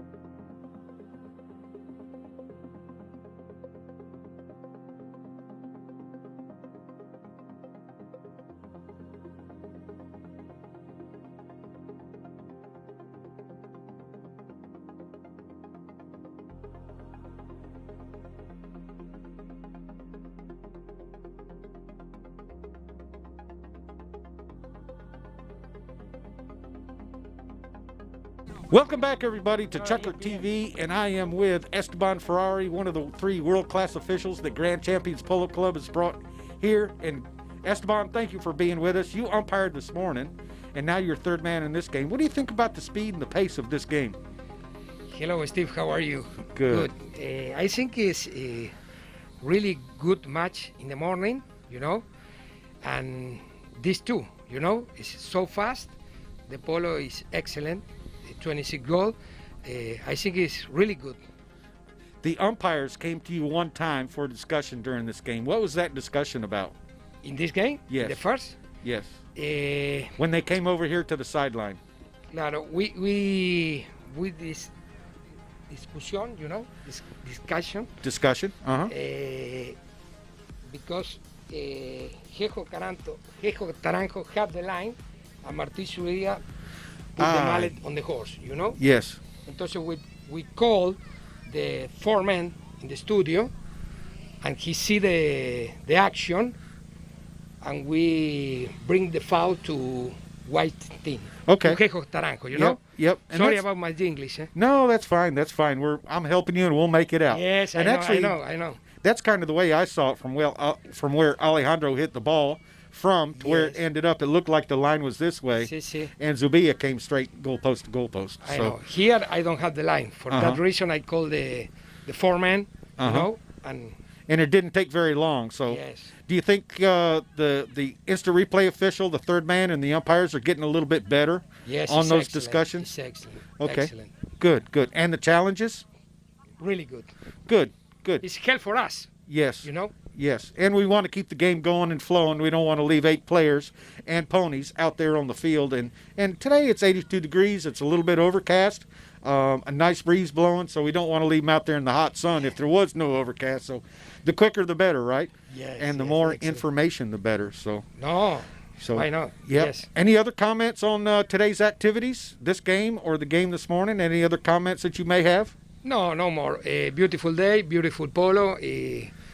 Welcome back, everybody, to Chucker TV, and I am with Esteban Ferrari, one of the 3 world-class officials that Grand Champions Polo Club has brought here. And Esteban, thank you for being with us. You umpired this morning, and now you're third man in this game. What do you think about the speed and the pace of this game? Hello, Steve. How are you? Good. I think it's a really good match in the morning, and these two, it's so fast. The polo is excellent. 26 goal. I think it's really good. The umpires came to you one time for a discussion during this game. What was that discussion about? In this game? Yes. The first? Yes. When they came over here to the sideline. Claro, we with this discussion, discussion. Discussion? Uh-huh. Because Jejo Taranjo have the line, and Martí Zubia put the mallet on the horse, Yes. Entonces we call the foreman in the studio, and he see the action, and we bring the foul to white team. Okay. To Jejo Taranjo, Yep. And Sorry about my English. No, that's fine. That's fine. I'm helping you, and we'll make it out. Yes, and I know. That's kind of the way I saw it from where Alejandro hit the ball to where it ended up. It looked like the line was this way, Sí. and Zubia came straight goalpost to goalpost. I know. Here I don't have the line. For that reason, I call the foreman, and it didn't take very long. So, yes. Do you think the instant replay official, the third man, and the umpires are getting a little bit better on those discussions? It's excellent. Okay. Excellent. Good. And the challenges? Really good. Good. It's help for us. Yes. Yes, and we want to keep the game going and flowing. We don't want to leave 8 players and ponies out there on the field. And today it's 82 degrees. It's a little bit overcast, a nice breeze blowing, so we don't want to leave them out there in the hot sun if there was no overcast. So the quicker the better, right? Yes. And the more information, the better. So I know. Yep. Yes. Any other comments on today's activities, this game or the game this morning? Any other comments that you may have? No more. Beautiful day, beautiful polo.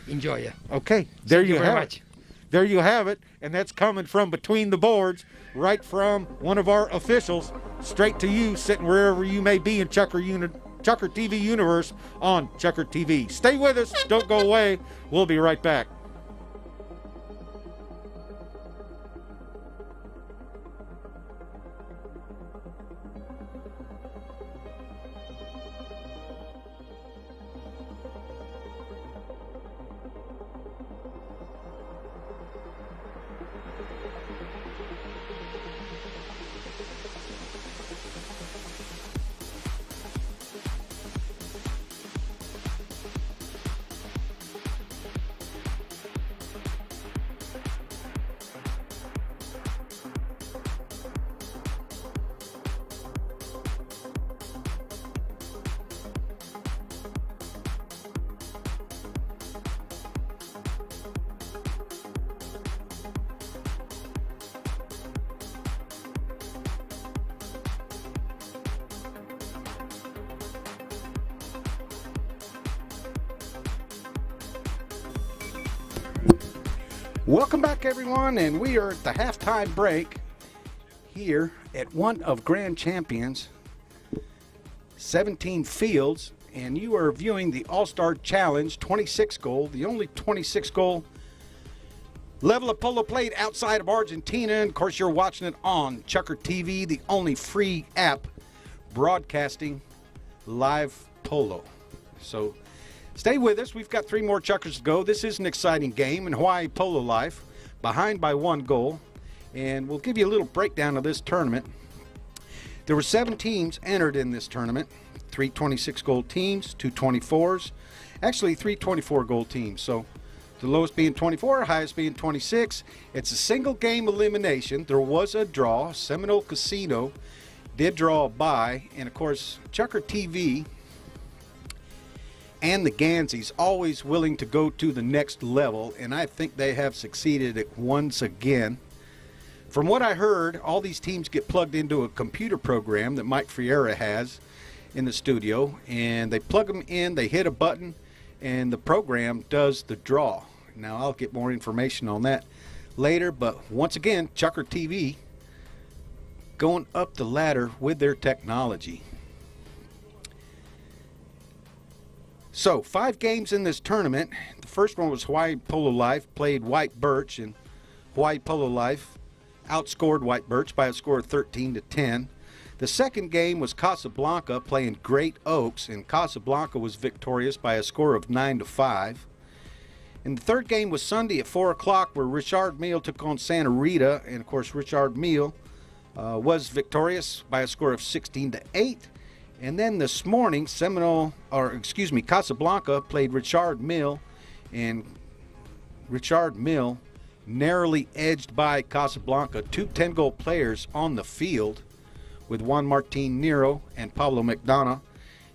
Enjoy it. Okay, there you have much. it. There you have it, and that's coming from between the boards, right from one of our officials, straight to you, sitting wherever you may be in Chucker TV universe on Chucker TV. Stay with us. Don't go away. We'll be right back. Welcome back, everyone, and we are at the halftime break here at one of Grand Champions 17 Fields, and you are viewing the All-Star Challenge 26 goal, the only 26 goal level of polo played outside of Argentina. And of course, you're watching it on Chucker TV, the only free app broadcasting live polo. So stay with us. We've got 3 more Chuckers to go. This is an exciting game in Hawaii Polo Life, behind by 1 goal. And we'll give you a little breakdown of this tournament. There were 7 teams entered in this tournament. 3 26-goal teams, 2 24s. Actually, 3 24-goal teams. So the lowest being 24, highest being 26. It's a single game elimination. There was a draw. Seminole Casino did draw a bye. And of course, Chucker TV and the Ganseys always willing to go to the next level, and I think they have succeeded it once again. From what I heard, all these teams get plugged into a computer program that Mike Friera has in the studio, and they plug them in, they hit a button, and the program does the draw. Now, I'll get more information on that later, but once again, Chucker TV going up the ladder with their technology. So 5 games in this tournament. The first one was Hawaii Polo Life, played White Birch, and Hawaii Polo Life outscored White Birch by a score of 13-10. The second game was Casablanca playing Great Oaks, and Casablanca was victorious by a score of 9-5. And the third game was Sunday at 4 o'clock, where Richard Mille took on Santa Rita, and of course Richard Mille was victorious by a score of 16-8. And then this morning, Casablanca played Richard Mille, and Richard Mille narrowly edged by Casablanca, 2 10-goal players on the field with Juan Martin Nero and Pablo McDonough.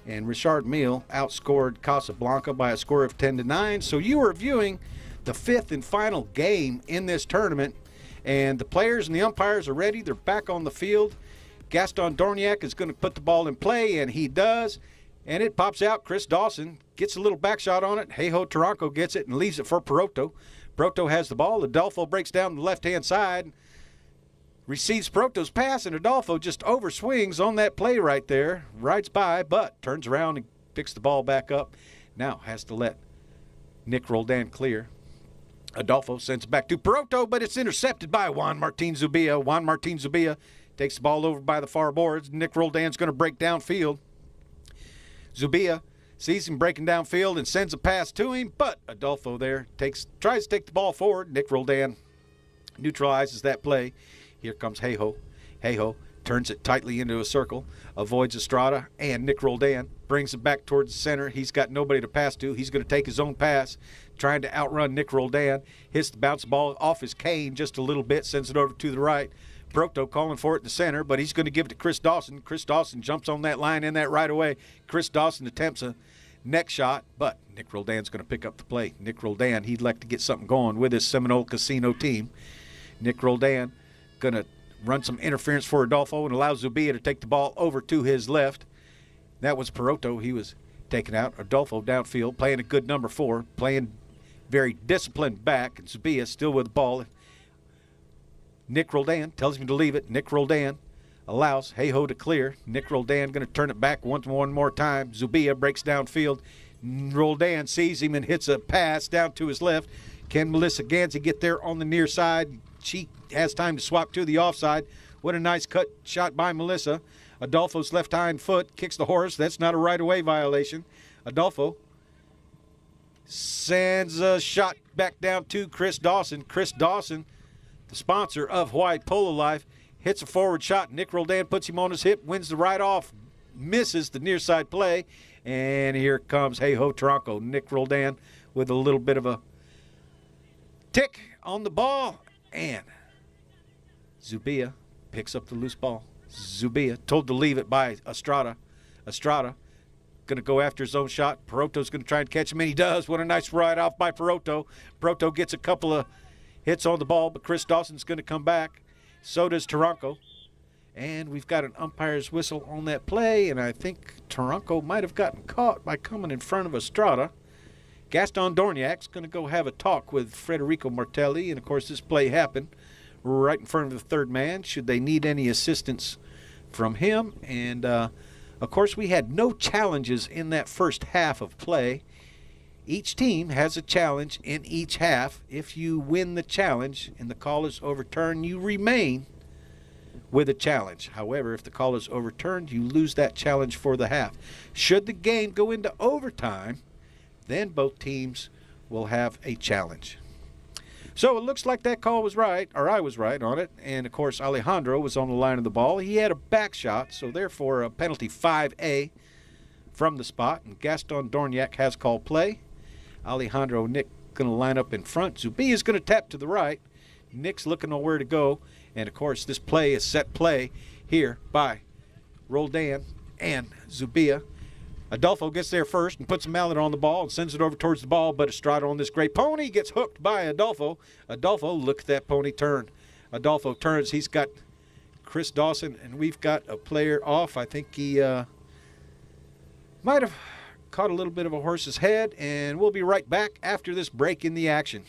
And Richard Mille outscored Casablanca by a score of 10-9. So you are viewing the 5th and final game in this tournament, and the players and the umpires are ready. They're back on the field. Gaston Dorniak is going to put the ball in play, and he does. And it pops out. Chris Dawson gets a little back shot on it. Heijo Taranco gets it and leaves it for Peroto. Peroto has the ball. Adolfo breaks down the left-hand side, receives Peroto's pass, and Adolfo just overswings on that play right there. Rides by, but turns around and picks the ball back up. Now has to let Nick Roldan clear. Adolfo sends it back to Peroto, but it's intercepted by Juan Martin Zubia. Juan Martin Zubia takes the ball over by the far boards. Nick Roldan's going to break downfield. Zubia sees him breaking downfield and sends a pass to him, but Adolfo there tries to take the ball forward. Nick Roldan neutralizes that play. Here comes Heijo. Heijo turns it tightly into a circle, avoids Estrada, and Nick Roldan brings it back towards the center. He's got nobody to pass to. He's going to take his own pass, trying to outrun Nick Roldan. Hits the bounce ball off his cane just a little bit, sends it over to the right. Peroto calling for it in the center, but he's going to give it to Chris Dawson. Chris Dawson jumps on that line in that right away. Chris Dawson attempts a neck shot, but Nick Roldan's going to pick up the play. Nick Roldan, he'd like to get something going with his Seminole Casino team. Nick Roldan going to run some interference for Adolfo and allow Zubia to take the ball over to his left. That was Peroto. He was taken out. Adolfo downfield, playing a good number 4, playing very disciplined back, and Zubia still with the ball. Nick Roldan tells him to leave it. Nick Roldan allows Heijo to clear. Nick Roldan going to turn it back one more time. Zubia breaks downfield. Roldan sees him and hits a pass down to his left. Can Melissa Gansey get there on the near side? She has time to swap to the offside. What a nice cut shot by Melissa. Adolfo's left hind foot kicks the horse. That's not a right-of-way violation. Adolfo sends a shot back down to Chris Dawson. Chris Dawson, the sponsor of Hawaii Polo Life, hits a forward shot. Nick Roldan puts him on his hip, wins the right off, misses the near side play, and here comes Heijo Taranco. Nick Roldan with a little bit of a tick on the ball, and Zubia picks up the loose ball. Zubia told to leave it by Estrada. Estrada going to go after his own shot. Peroto's going to try and catch him, and he does. What a nice ride off by Peroto. Peroto gets a couple of hits on the ball, but Chris Dawson's going to come back. So does Taranco. And we've got an umpire's whistle on that play, and I think Taranco might have gotten caught by coming in front of Estrada. Gaston Dorniak's going to go have a talk with Federico Martelli, and of course this play happened right in front of the third man, should they need any assistance from him. And of course we had no challenges in that first half of play. Each team has a challenge in each half. If you win the challenge and the call is overturned, you remain with a challenge. However, if the call is overturned, you lose that challenge for the half. Should the game go into overtime, then both teams will have a challenge. So it looks like that call was right, or I was right on it. And, of course, Alejandro was on the line of the ball. He had a back shot, so therefore a penalty 5A from the spot. And Gaston Dorniak has called play. Alejandro, Nick going to line up in front. Zubia is going to tap to the right. Nick's looking on where to go. And, of course, this play is set play here by Roldan and Zubia. Adolfo gets there first and puts a mallet on the ball and sends it over towards the ball, but Estrada on this great pony gets hooked by Adolfo. Adolfo, look at that pony turn. Adolfo turns. He's got Chris Dawson, and we've got a player off. I think he might have caught a little bit of a horse's head, and we'll be right back after this break in the action.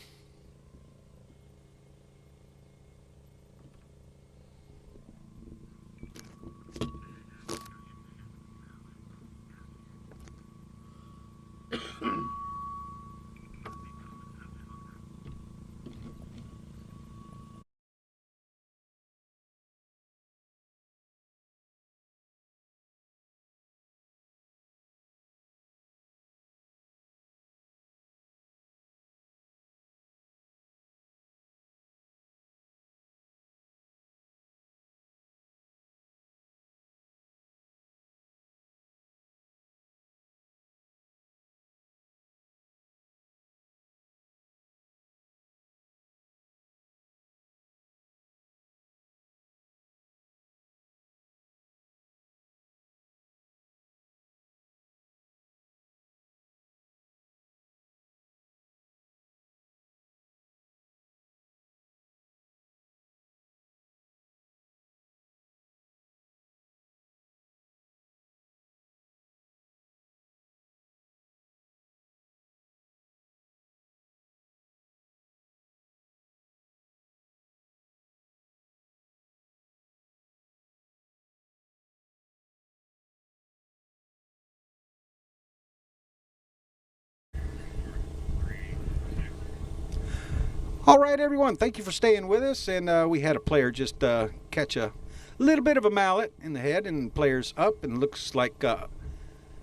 All right, everyone, thank you for staying with us. And we had a player just catch a little bit of a mallet in the head, and the player's up, and looks like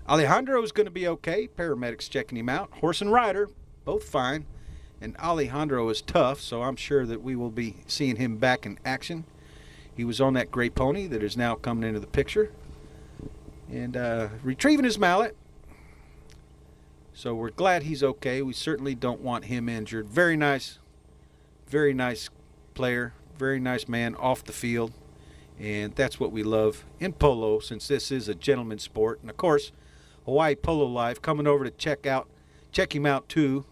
Alejandro's going to be okay. Paramedics checking him out. Horse and rider, both fine. And Alejandro is tough, so I'm sure that we will be seeing him back in action. He was on that gray pony that is now coming into the picture. And retrieving his mallet. So we're glad he's okay. We certainly don't want him injured. Very nice player, very nice man off the field. And that's what we love in polo, since this is a gentleman's sport. And of course, Hawaii Polo Live coming over to check him out too.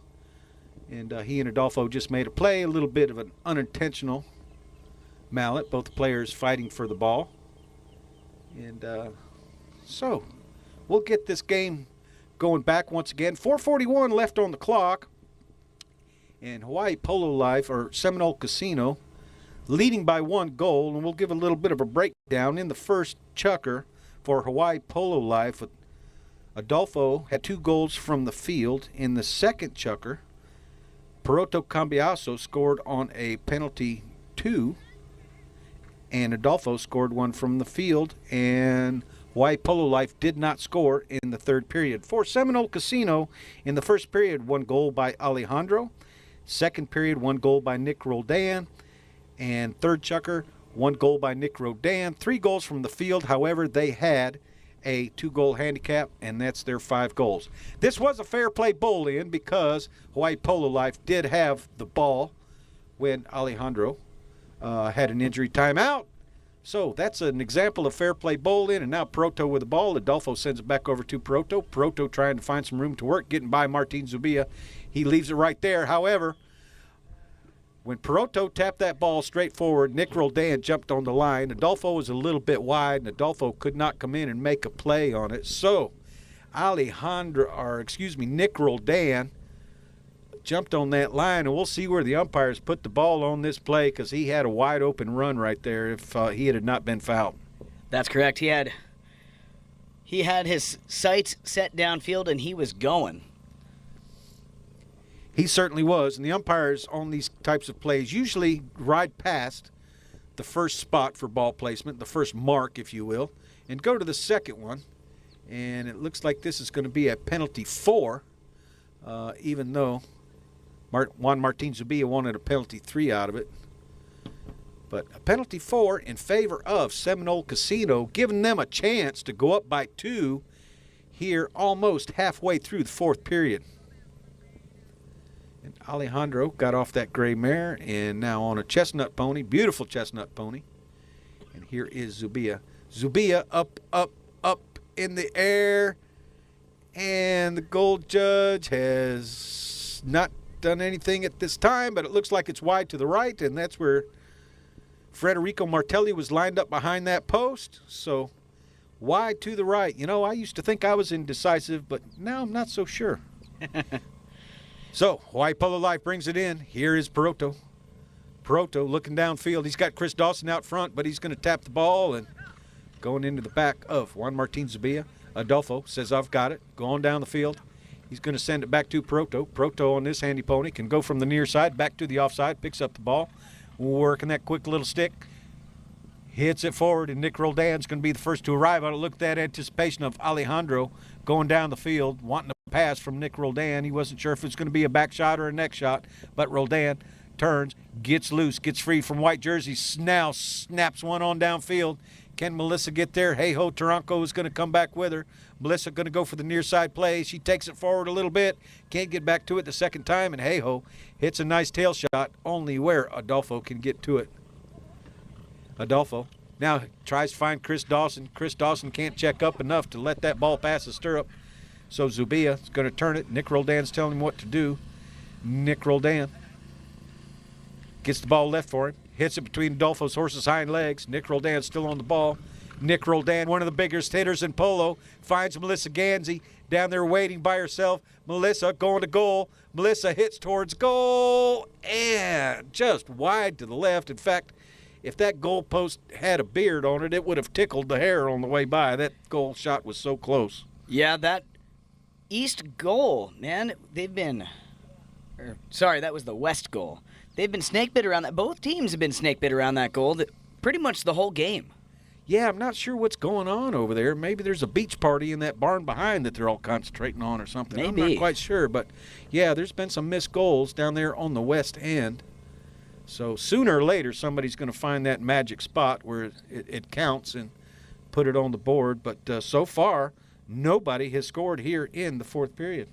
And he and Adolfo just made a play, a little bit of an unintentional mallet. Both players fighting for the ball. And so we'll get this game going back once again. 4:41 left on the clock. And Hawaii Polo Live, or Seminole Casino, leading by 1 goal. And we'll give a little bit of a breakdown. In the first chukker for Hawaii Polo Live, Adolfo had 2 goals from the field. In the second chukker, Peroto Cambiaso scored on a penalty 2, and Adolfo scored 1 from the field, and Hawaii Polo Life did not score in the third period. For Seminole Casino, in the first period, 1 goal by Alejandro. Second period, 1 goal by Nick Roldan. And third chukker, 1 goal by Nick Roldan. 3 goals from the field. However, they had a 2-goal handicap, and that's their 5 goals. This was a fair play bowl-in because Hawaii Polo Life did have the ball when Alejandro had an injury timeout. So that's an example of fair play bowl-in, and now Peroto with the ball. Adolfo sends it back over to Peroto. Peroto trying to find some room to work, getting by Martin Zubia. He leaves it right there. However, when Peroto tapped that ball straight forward, Nick Roldan jumped on the line. Adolfo was a little bit wide, and Adolfo could not come in and make a play on it. So Nick Roldan jumped on that line, and we'll see where the umpires put the ball on this play, because he had a wide open run right there if he had not been fouled. That's correct. He had his sights set downfield, and he was going. He certainly was, and the umpires on these types of plays usually ride past the first spot for ball placement, the first mark, if you will, and go to the second one. And it looks like this is going to be a penalty 4, even though Juan Martin Zubia wanted a penalty 3 out of it. But a penalty 4 in favor of Seminole Casino, giving them a chance to go up by 2 here almost halfway through the fourth period. And Alejandro got off that gray mare and now on a chestnut pony, beautiful chestnut pony. And here is Zubia. Zubia up in the air. And the goal judge has not done anything at this time, but it looks like it's wide to the right, and that's where Federico Martelli was lined up behind that post. So wide to the right. You know, I used to think I was indecisive, but now I'm not so sure. So, Hawaii Polo Life brings it in. Here is Peroto. Peroto looking downfield. He's got Chris Dawson out front, but he's going to tap the ball and going into the back of Juan Martin Zubia. Adolfo says, I've got it. Go on down the field. He's going to send it back to Peroto. Peroto on this handy pony can go from the near side back to the offside, picks up the ball, working that quick little stick, hits it forward, and Nick Roldan's going to be the first to arrive on it. Look at that anticipation of Alejandro going down the field, wanting to pass from Nick Roldan. He wasn't sure if it was going to be a back shot or a neck shot, but Roldan turns, gets loose, gets free from white jersey, now snaps one on downfield. Can Melissa get there? Hey-ho, Taranco is going to come back with her. Melissa going to go for the near side play. She takes it forward a little bit, can't get back to it the second time, and hey-ho hits a nice tail shot, only where Adolfo can get to it. Adolfo now tries to find Chris Dawson. Chris Dawson can't check up enough to let that ball pass the stirrup. So Zubia is going to turn it. Nick Roldan's telling him what to do. Nick Roldan gets the ball left for him. Hits it between Adolfo's horse's hind legs. Nick Roldan's still on the ball. Nick Roldan, one of the biggest hitters in polo, finds Melissa Gansey down there waiting by herself. Melissa going to goal. Melissa hits towards goal and just wide to the left. In fact, if that goal post had a beard on it, it would have tickled the hair on the way by. That goal shot was so close. Yeah, that East goal, man, they've been Sorry, that was the west goal. They've been snake bit around that. Both teams have been snake bit around that goal pretty much the whole game. Yeah, I'm not sure what's going on over there. Maybe there's a beach party in that barn behind that they're all concentrating on or something. Maybe. I'm not quite sure, but yeah, there's been some missed goals down there on the west end. So sooner or later, somebody's going to find that magic spot where it counts and put it on the board. But so far, nobody has scored here in the fourth period.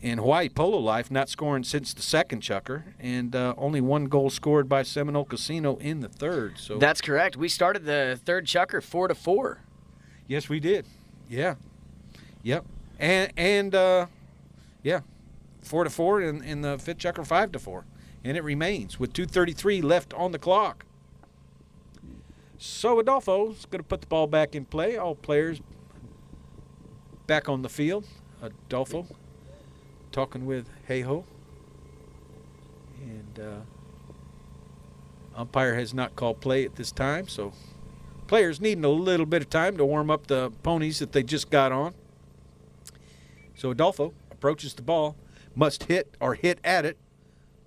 In Hawaii Polo life, not scoring since the second chucker, and only one goal scored by Seminole Casino in the third. So that's correct. We started the third chucker 4-4. Yes, we did. Yeah. Yep. And 4-4 in the fifth chucker 5-4, and it remains with 2:33 left on the clock. So Adolfo's going to put the ball back in play. All players back on the field. Adolfo talking with Hey-Ho. And umpire has not called play at this time, so players needing a little bit of time to warm up the ponies that they just got on. So Adolfo approaches the ball, must hit at it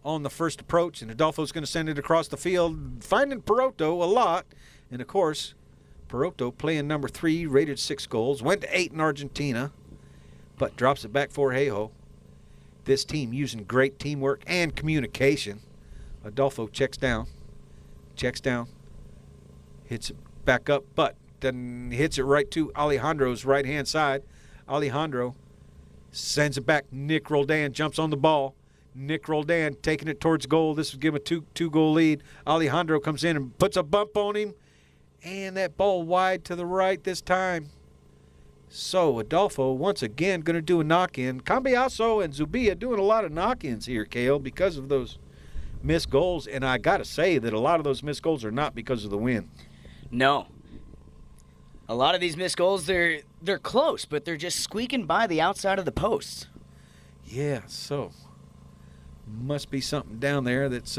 on the first approach, and Adolfo's going to send it across the field, finding Peroto a lot. And, of course, Peroto playing number 3, rated 6 goals, went to 8 in Argentina, but drops it back for Hey-Ho. This team using great teamwork and communication. Adolfo checks down, hits it back up, but then hits it right to Alejandro's right-hand side. Alejandro sends it back. Nick Roldan jumps on the ball. Nick Roldan taking it towards goal. This would give him a two-goal lead. Alejandro comes in and puts a bump on him, and that ball wide to the right this time. So Adolfo once again going to do a knock-in. Cambiaso and Zubia doing a lot of knock-ins here, Kale, because of those missed goals. And I got to say that a lot of those missed goals are not because of the wind. No. A lot of these missed goals, they're close, but they're just squeaking by the outside of the posts. Yeah, so must be something down there that's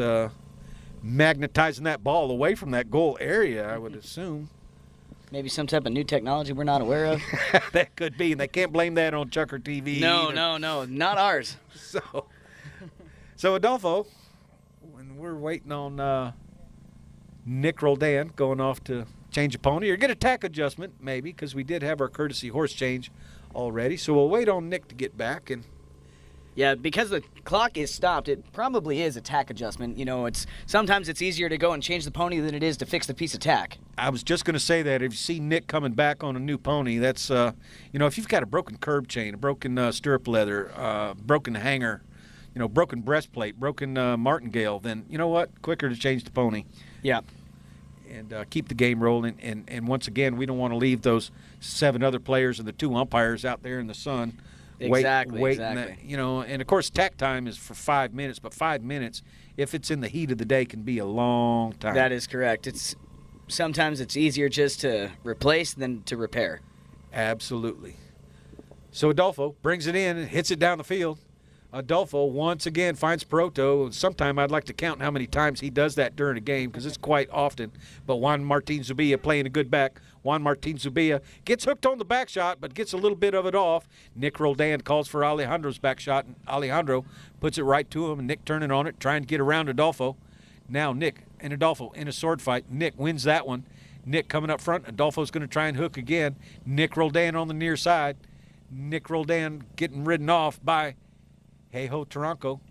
magnetizing that ball away from that goal area, I would assume. Maybe some type of new technology we're not aware of. That could be. And they can't blame that on Chucker TV. No, either. not ours. So Adolfo, when we're waiting on Nick Roldan going off to change a pony or get a tack adjustment, maybe, because we did have our courtesy horse change already. So we'll wait on Nick to get back. And yeah, because the clock is stopped, it probably is a tack adjustment. You know, sometimes it's easier to go and change the pony than it is to fix the piece of tack. I was just going to say that if you see Nick coming back on a new pony, that's, if you've got a broken curb chain, a broken stirrup leather, broken hanger, broken breastplate, broken martingale, then you know what? Quicker to change the pony. Yeah. And keep the game rolling. And once again, we don't want to leave those 7 other players and the 2 umpires out there in the sun. Exactly. And of course, tack time is for 5 minutes, but 5 minutes, if it's in the heat of the day, can be a long time. That is correct. Sometimes it's easier just to replace than to repair. Absolutely. So Adolfo brings it in and hits it down the field. Adolfo once again finds Peroto. Sometime I'd like to count how many times he does that during a game because it's quite often. But Juan Martin Zubia playing a good back. Juan Martin Zubia gets hooked on the back shot but gets a little bit of it off. Nick Roldan calls for Alejandro's back shot, and Alejandro puts it right to him, and Nick turning on it, trying to get around Adolfo. Now Nick and Adolfo in a sword fight. Nick wins that one. Nick coming up front. Adolfo's going to try and hook again. Nick Roldan on the near side. Nick Roldan getting ridden off by Hey-Ho Taranco,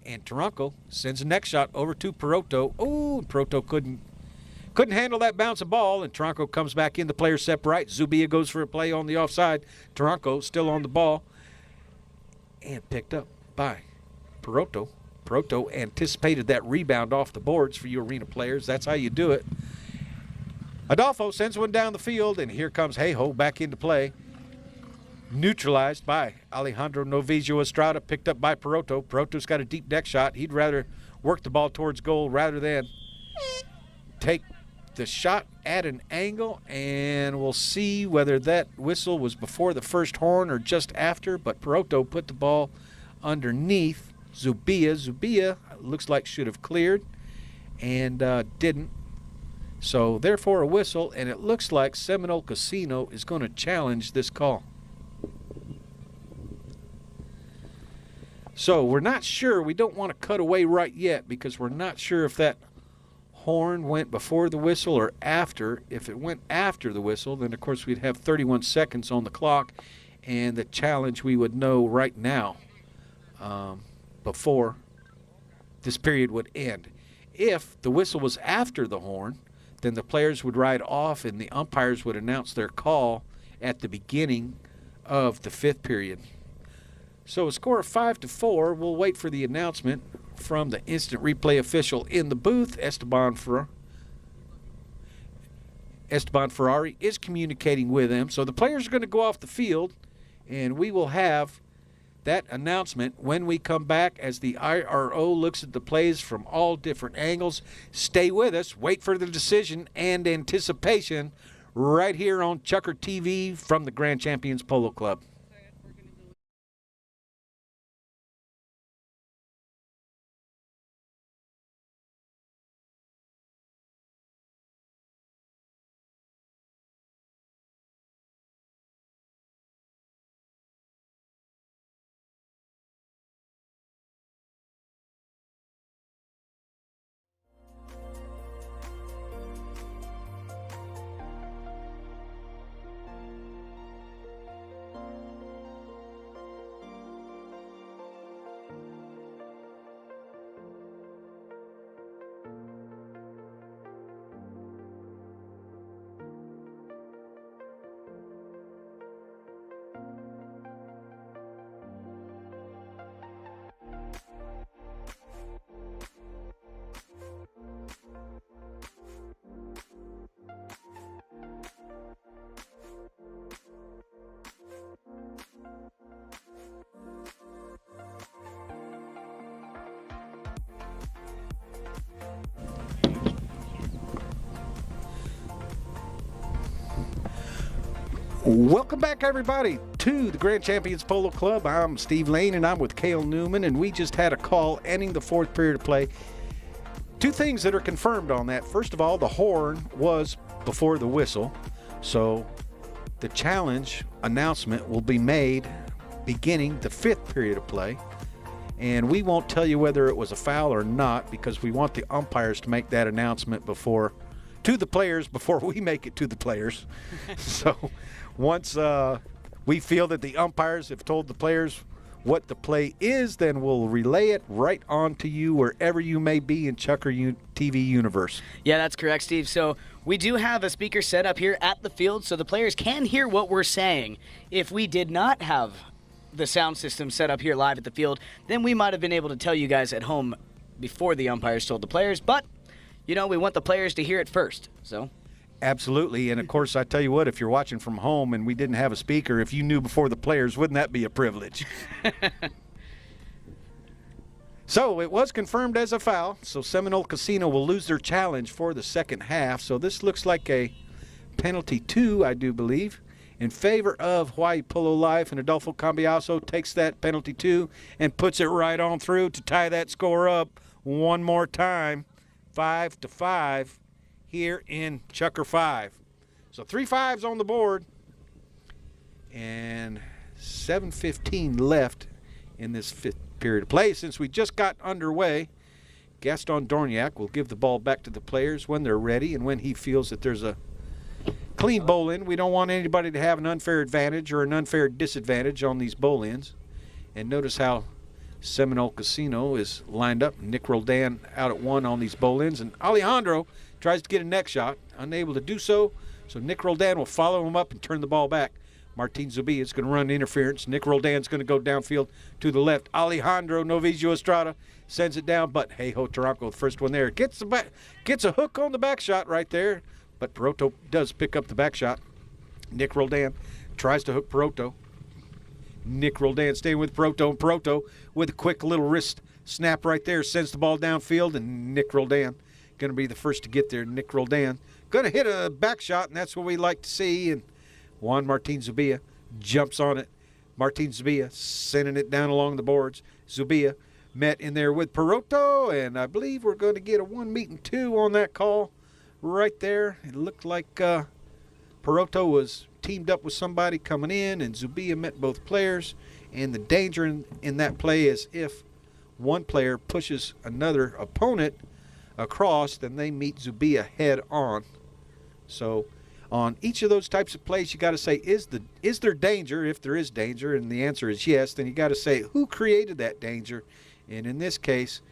and Taranco sends the next shot over to Peroto. Oh, Peroto couldn't handle that bounce of ball, and Taranco comes back in. The players separate. Zubia goes for a play on the offside. Taranco still on the ball and picked up by Peroto. Peroto anticipated that rebound off the boards for you arena players. That's how you do it. Adolfo sends one down the field, and here comes Hey-Ho back into play. Neutralized by Alejandro Novizio Estrada, picked up by Peroto. Peroto's got a deep deck shot. He'd rather work the ball towards goal rather than take the shot at an angle, and we'll see whether that whistle was before the first horn or just after, but Peroto put the ball underneath Zubia. Zubia looks like should have cleared and didn't. So therefore a whistle, and it looks like Seminole Casino is going to challenge this call. So we're not sure. We don't want to cut away right yet because we're not sure if that horn went before the whistle or after. If it went after the whistle, then of course we'd have 31 seconds on the clock, and the challenge we would know right now before this period would end. If the whistle was after the horn, then the players would ride off and the umpires would announce their call at the beginning of the 5th period. So a score of 5-4. We'll wait for the announcement from the instant replay official in the booth. Esteban Ferrari is communicating with them. So the players are going to go off the field, and we will have that announcement when we come back as the IRO looks at the plays from all different angles. Stay with us. Wait for the decision and anticipation right here on Chucker TV from the Grand Champions Polo Club. Welcome back, everybody, to the Grand Champions Polo Club. I'm Steve Lane, and I'm with Cale Newman, and we just had a call ending the 4th period of play. Two things that are confirmed on that. First of all, the horn was before the whistle, so the challenge announcement will be made beginning the 5th period of play, and we won't tell you whether it was a foul or not because we want the umpires to make that announcement to the players before we make it to the players. So once we feel that the umpires have told the players what the play is, then we'll relay it right on to you wherever you may be in Chucker TV universe. Yeah, that's correct, Steve. So we do have a speaker set up here at the field so the players can hear what we're saying. If we did not have the sound system set up here live at the field, then we might have been able to tell you guys at home before the umpires told the players, but you know, we want the players to hear it first, so. Absolutely, and of course, I tell you what, if you're watching from home and we didn't have a speaker, if you knew before the players, wouldn't that be a privilege? So it was confirmed as a foul, so Seminole Casino will lose their challenge for the second half. So this looks like a penalty 2, I do believe, in favor of Hawaii Polo Life, and Adolfo Cambiaso takes that penalty 2 and puts it right on through to tie that score up one more time. 5-5 here in Chucker 5. So 3 5s on the board and 7:15 left in this 5th period of play. Since we just got underway, Gaston Dorniak will give the ball back to the players when they're ready and when he feels that there's a clean bowl in. We don't want anybody to have an unfair advantage or an unfair disadvantage on these bowl ins. And notice how Seminole Casino is lined up. Nick Roldan out at 1 on these bowl ins, and Alejandro tries to get a neck shot, unable to do so. So Nick Roldan will follow him up and turn the ball back. Martin Zubia is going to run interference. Nick Roldan's going to go downfield to the left. Alejandro Novizio Estrada sends it down, but Heijo Taranco, the first one there, gets a hook on the back shot right there, but Peroto does pick up the back shot. Nick Roldan tries to hook Peroto. Nick Roldan staying with Peroto, and Peroto with a quick little wrist snap right there sends the ball downfield, and Nick Roldan going to be the first to get there. Nick Roldan going to hit a back shot, and that's what we like to see. And Juan Martin Zubia jumps on it. Martin Zubia sending it down along the boards. Zubia met in there with Peroto, and I believe we're going to get a 1-2 on that call right there. It looked like Peroto was teamed up with somebody coming in, and Zubia met both players And the danger in that play is if one player pushes another opponent across, then they meet Zubia head on. So on each of those types of plays, you got to say, is there danger? If there is danger, and the answer is yes, then you got to say, who created that danger? And in this case,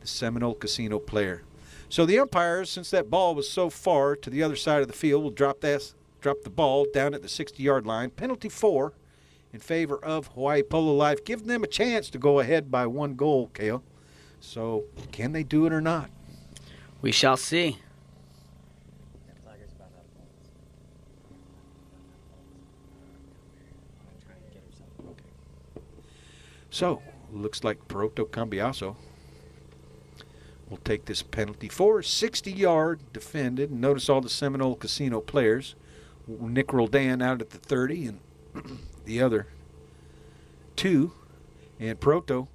the Seminole Casino player. So the umpires, since that ball was so far to the other side of the field, will drop the ball down at the 60-yard line. Penalty 4 in favor of Hawaii Polo Life, giving them a chance to go ahead by 1 goal, Kale. So can they do it or not? We shall see. So, looks like Poroto Cambiaso will take this penalty for 60-yard defended. Notice all the Seminole Casino players. Nick Roldan out at the 30 and the other 2. And Poroto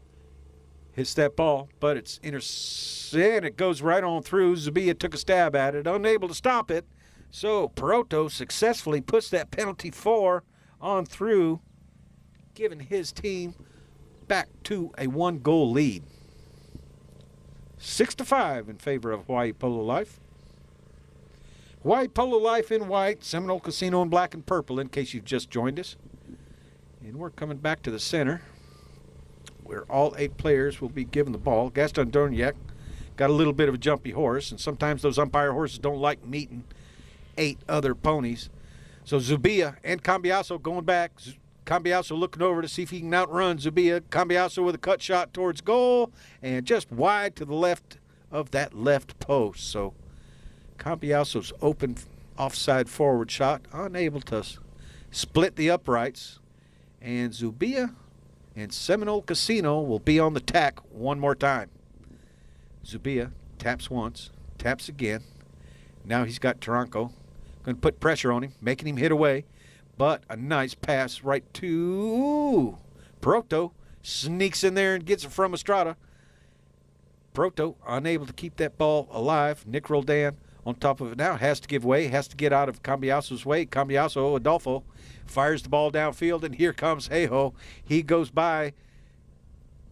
hits that ball, but it's intercepted. It goes right on through. Zubia took a stab at it, unable to stop it. So Poroto successfully puts that penalty 4 on through, giving his team back to a 1-goal lead. 6-5 in favor of Hawaii Polo Life. Hawaii Polo Life in white, Seminole Casino in black and purple, in case you've just joined us. And we're coming back to the center, where all 8 players will be given the ball. Gaston Dorniak got a little bit of a jumpy horse, and sometimes those umpire horses don't like meeting 8 other ponies. So Zubia and Cambiaso going back. Cambiaso looking over to see if he can outrun Zubia. Cambiaso with a cut shot towards goal and just wide to the left of that left post. So Cambiaso's open offside forward shot, unable to split the uprights. And Zubia and Seminole Casino will be on the tack one more time. Zubia taps once, taps again. Now he's got Taranco. Going to put pressure on him, making him hit away. But a nice pass right to Poroto. Sneaks in there and gets it from Estrada. Poroto unable to keep that ball alive. Nick Roldan on top of it now. Has to give way. Has to get out of Cambiaso's way. Cambiaso, Adolfo, fires the ball downfield. And here comes Heijo. He goes by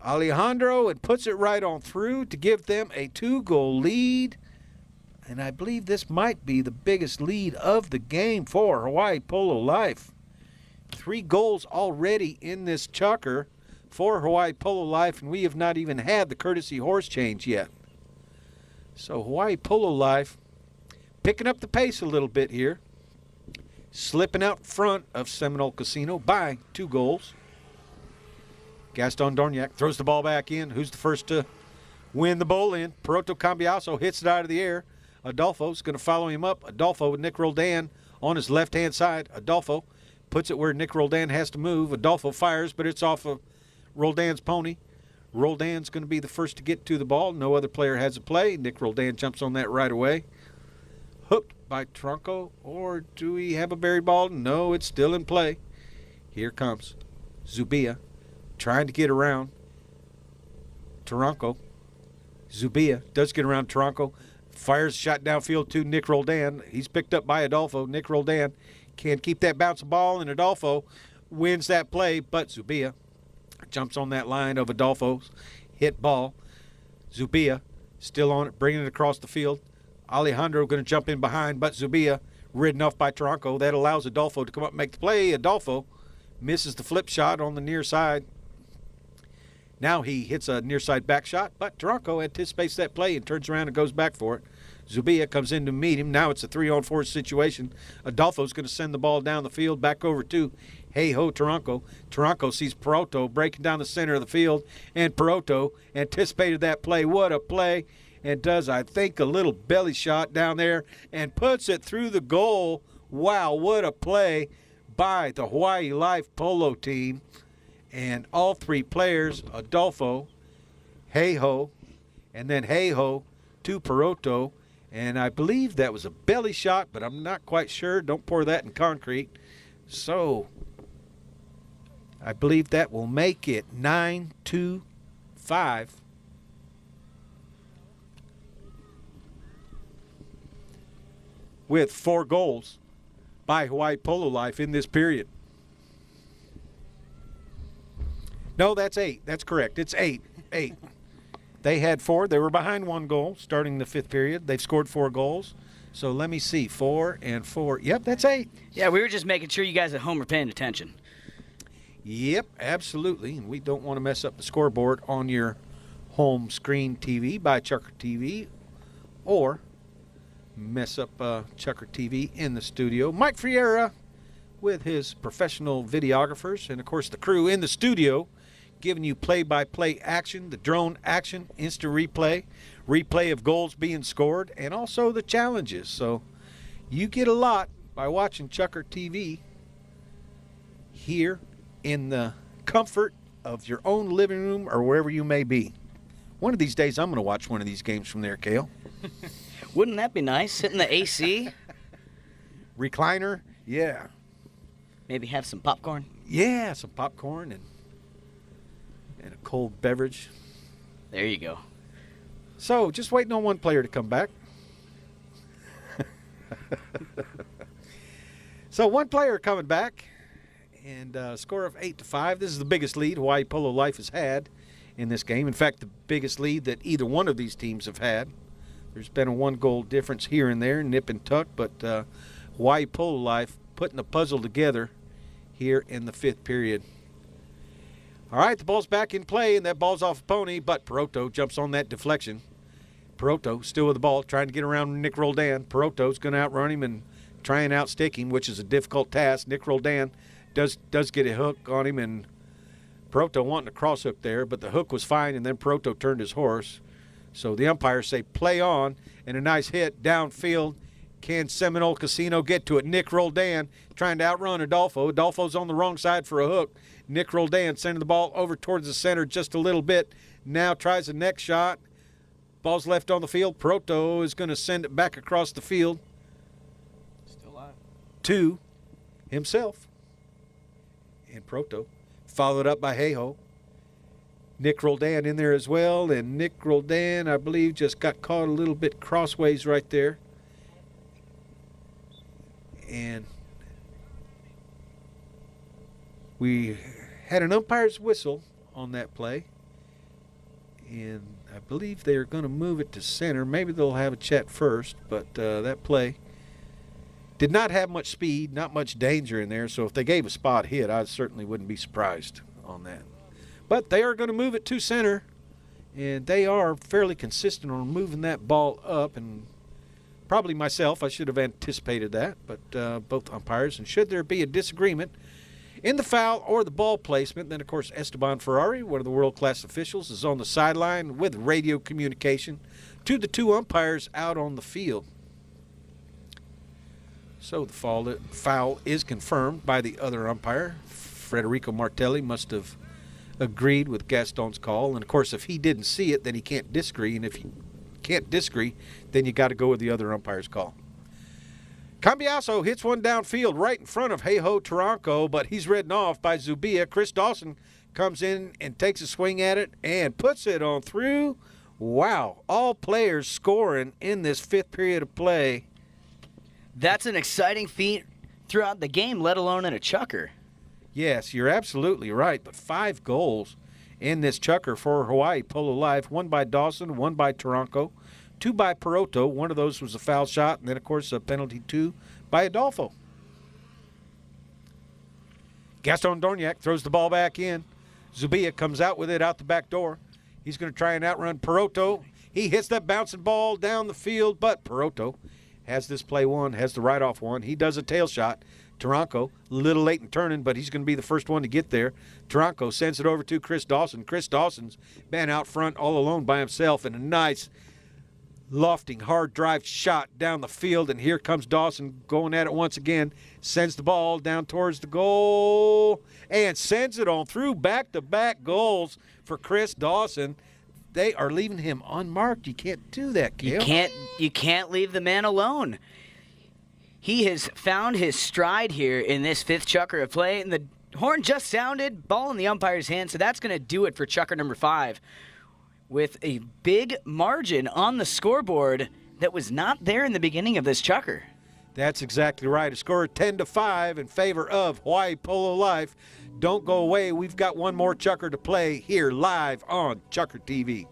Alejandro and puts it right on through to give them a 2-goal lead. And I believe this might be the biggest lead of the game for Hawaii Polo Life. 3 goals already in this chukker for Hawaii Polo Life, and we have not even had the courtesy horse change yet. So Hawaii Polo Life picking up the pace a little bit here. Slipping out front of Seminole Casino by 2 goals. Gaston Dorniak throws the ball back in. Who's the first to win the bowl in? Poroto Cambiaso hits it out of the air. Adolfo's going to follow him up. Adolfo with Nick Roldan on his left-hand side. Adolfo puts it where Nick Roldan has to move. Adolfo fires, but it's off of Roldan's pony. Roldan's going to be the first to get to the ball. No other player has a play. Nick Roldan jumps on that right away. Hooked by Taranco, or do we have a buried ball? No, it's still in play. Here comes Zubia trying to get around Taranco. Zubia does get around Taranco. Fires a shot downfield to Nick Roldan. He's picked up by Adolfo. Nick Roldan can't keep that bouncing ball, and Adolfo wins that play, but Zubia jumps on that line of Adolfo's hit ball. Zubia still on it, bringing it across the field. Alejandro going to jump in behind, but Zubia ridden off by Taranco. That allows Adolfo to come up and make the play. Adolfo misses the flip shot on the near side. Now he hits a near side back shot, but Taranco anticipates that play and turns around and goes back for it. Zubia comes in to meet him. Now it's a 3-on-4 situation. Adolfo's going to send the ball down the field back over to Heijo Taranco. Taranco sees Poroto breaking down the center of the field, and Poroto anticipated that play. What a play. And does, I think, a little belly shot down there and puts it through the goal. Wow, what a play by the Hawaii Life Polo team. And all 3 players, Adolfo, Heijo, and then Heijo to Poroto. And I believe that was a belly shot, but I'm not quite sure. Don't pour that in concrete. So I believe that will make it 9-5. With 4 goals by Hawaii Polo Life in this period. No, that's 8. That's correct. It's 8. 8. They had 4. They were behind 1 goal starting the 5th period. They've scored 4 goals. So let me see. 4 and 4. Yep, that's 8. Yeah, we were just making sure you guys at home were paying attention. Yep, absolutely. And we don't want to mess up the scoreboard on your home screen TV by Chucker TV or mess up Chucker TV in the studio. Mike Friera with his professional videographers and, of course, the crew in the studio giving you play-by-play action, the drone action, instant replay of goals being scored, and also the challenges. So you get a lot by watching Chucker TV here in the comfort of your own living room or wherever you may be. One of these days, I'm going to watch one of these games from there, Cale. Wouldn't that be nice? Sit in the AC? Recliner? Yeah. Maybe have some popcorn? Yeah, some popcorn and a cold beverage. There you go. So, just waiting on one player to come back. So, one player coming back, and a score of 8-5. This is the biggest lead Hawaii Polo Life has had in this game. In fact, the biggest lead that either one of these teams have had. There's been a 1-goal difference here and there, nip and tuck, but Hawaii Polo Life putting the puzzle together here in the 5th period. All right, the ball's back in play, and that ball's off a pony, but Peroto jumps on that deflection. Peroto still with the ball, trying to get around Nick Roldan. Peroto's going to outrun him and try and outstick him, which is a difficult task. Nick Roldan does get a hook on him, and Peroto wanting a cross hook there, but the hook was fine, and then Peroto turned his horse. So the umpires say play on, and a nice hit downfield. Can Seminole Casino get to it? Nick Roldan trying to outrun Adolfo. Adolfo's on the wrong side for a hook. Nick Roldan sending the ball over towards the center just a little bit. Now tries the next shot. Ball's left on the field. Peroto is going to send it back across the field. Still alive. To himself. And Peroto followed up by Hayho. Nick Roldan in there as well, and Nick Roldan, I believe, just got caught a little bit crossways right there. And we had an umpire's whistle on that play, and I believe they're going to move it to center. Maybe they'll have a chat first, but that play did not have much speed, not much danger in there, so if they gave a spot hit, I certainly wouldn't be surprised on that. But they are going to move it to center, and they are fairly consistent on moving that ball up, and probably myself, I should have anticipated that, but both umpires. And should there be a disagreement in the foul or the ball placement, then, of course, Esteban Ferrari, one of the world-class officials, is on the sideline with radio communication to the 2 umpires out on the field. So the foul is confirmed by the other umpire. Federico Martelli must have agreed with Gaston's call. And, of course, if he didn't see it, then he can't disagree. And if you can't disagree, then you got to go with the other umpire's call. Cambiaso hits one downfield right in front of Hayho Taranco, but he's ridden off by Zubia. Chris Dawson comes in and takes a swing at it and puts it on through. Wow, all players scoring in this 5th period of play. That's an exciting feat throughout the game, let alone in a chucker. Yes, you're absolutely right, but 5 goals in this chucker for Hawaii Polo Life. 1 by Dawson, 1 by Taranco, 2 by Peroto. One of those was a foul shot, and then, of course, a penalty 2 by Adolfo. Gaston Dorniak throws the ball back in. Zubia comes out with it out the back door. He's going to try and outrun Peroto. He hits that bouncing ball down the field, but Peroto has this play won, has the right-off one. He does a tail shot. Taranco, a little late in turning, but he's going to be the first one to get there. Taranco sends it over to Chris Dawson. Chris Dawson's been out front all alone by himself, and a nice lofting, hard drive shot down the field, and here comes Dawson going at it once again. Sends the ball down towards the goal and sends it on through. Back-to-back goals for Chris Dawson. They are leaving him unmarked. You can't do that, Cale. You can't leave the man alone. He has found his stride here in this 5th chucker of play, and the horn just sounded, ball in the umpire's hand, so that's going to do it for chucker number 5 with a big margin on the scoreboard that was not there in the beginning of this chucker. That's exactly right. A score of 10-5 in favor of Hawaii Polo Life. Don't go away. We've got one more chukker to play here live on Chukker TV.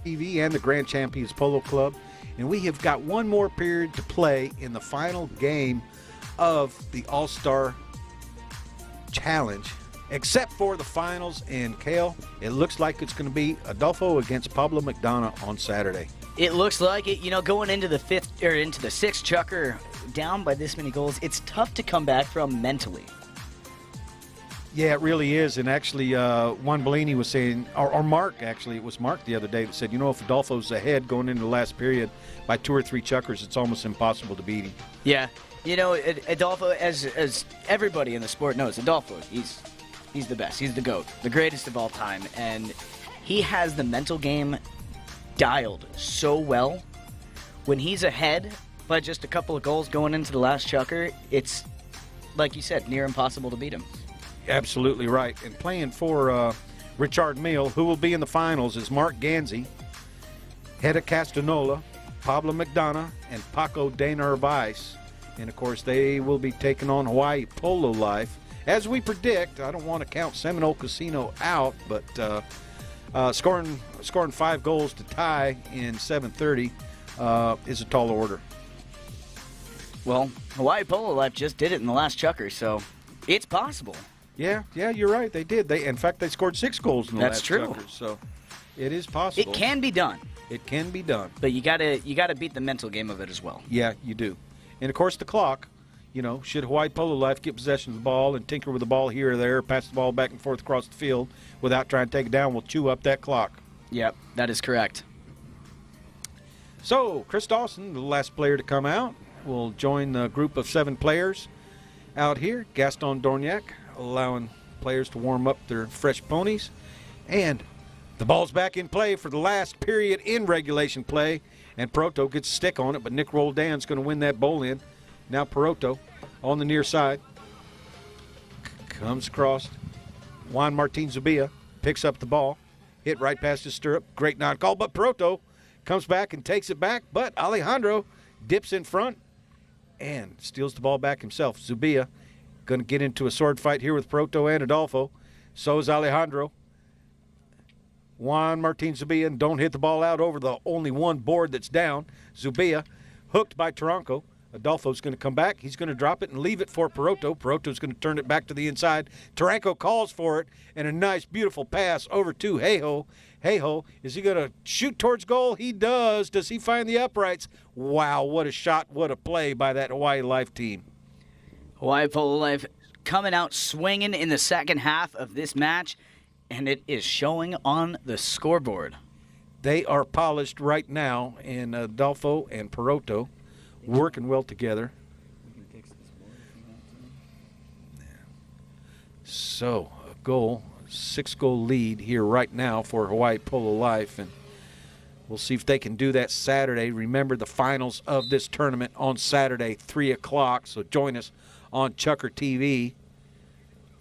TV and the Grand Champions Polo Club, and we have got one more period to play in the final game of the All-Star Challenge, except for the finals. And Kale, it looks like it's going to be Adolfo against Pablo McDonough on Saturday. It looks like it. You know, going into the sixth chukker, down by this many goals, it's tough to come back from mentally. Yeah, it really is. And actually, Juan Bellini was saying, or Mark, actually, it was Mark the other day that said, you know, if Adolfo's ahead going into the last period by 2 or 3 chukkers, it's almost impossible to beat him. Yeah. You know, Adolfo, as everybody in the sport knows, Adolfo, he's the best. He's the GOAT, the greatest of all time. And he has the mental game dialed so well. When he's ahead by just a couple of goals going into the last chukker, it's, like you said, near impossible to beat him. Absolutely right. And playing for Richard Mille, who will be in the finals, is Mark Gansey, Hedda Castanola, Pablo McDonough, and Paco de Narvaez. And, of course, they will be taking on Hawaii Polo Life. As we predict, I don't want to count Seminole Casino out, but scoring 5 goals to tie in 7:30 is a tall order. Well, Hawaii Polo Life just did it in the last chukker, so it's possible. Yeah, you're right. They did. In fact, they scored 6 goals in the last true. chukker, so it is possible. It can be done. It can be done. But you gotta beat the mental game of it as well. Yeah, you do. And, of course, the clock, you know, should Hawaii Polo Life get possession of the ball and tinker with the ball here or there, pass the ball back and forth across the field without trying to take it down, we'll chew up that clock. Yep, that is correct. So, Chris Dawson, the last player to come out, will join the group of 7 players out here. Gaston Dorniac allowing players to warm up their fresh ponies. And the ball's back in play for the last period in regulation play. And Proto gets a stick on it, but Nick Roldan's going to win that bowl in. Now Proto on the near side. Comes across. Juan Martin Zubia picks up the ball. Hit right past his stirrup. Great non-call, but Proto comes back and takes it back. But Alejandro dips in front and steals the ball back himself. Zubia going to get into a sword fight here with Proto and Adolfo. So is Alejandro. Juan Martin Zubia, and don't hit the ball out over the only one board that's down. Zubia hooked by Taranco. Adolfo's going to come back. He's going to drop it and leave it for Proto. Proto's going to turn it back to the inside. Taranco calls for it, and a nice, beautiful pass over to Heijo. Heijo, is he going to shoot towards goal? He does. Does he find the uprights? Wow, what a shot, what a play by that Hawaii Life team. Hawaii Polo Life coming out swinging in the second half of this match, and it is showing on the scoreboard. They are polished right now, and Adolfo and Proto working well together. So, a goal, 6-goal lead here right now for Hawaii Polo Life, and we'll see if they can do that Saturday. Remember, the finals of this tournament on Saturday, 3 o'clock, so join us on Chukker TV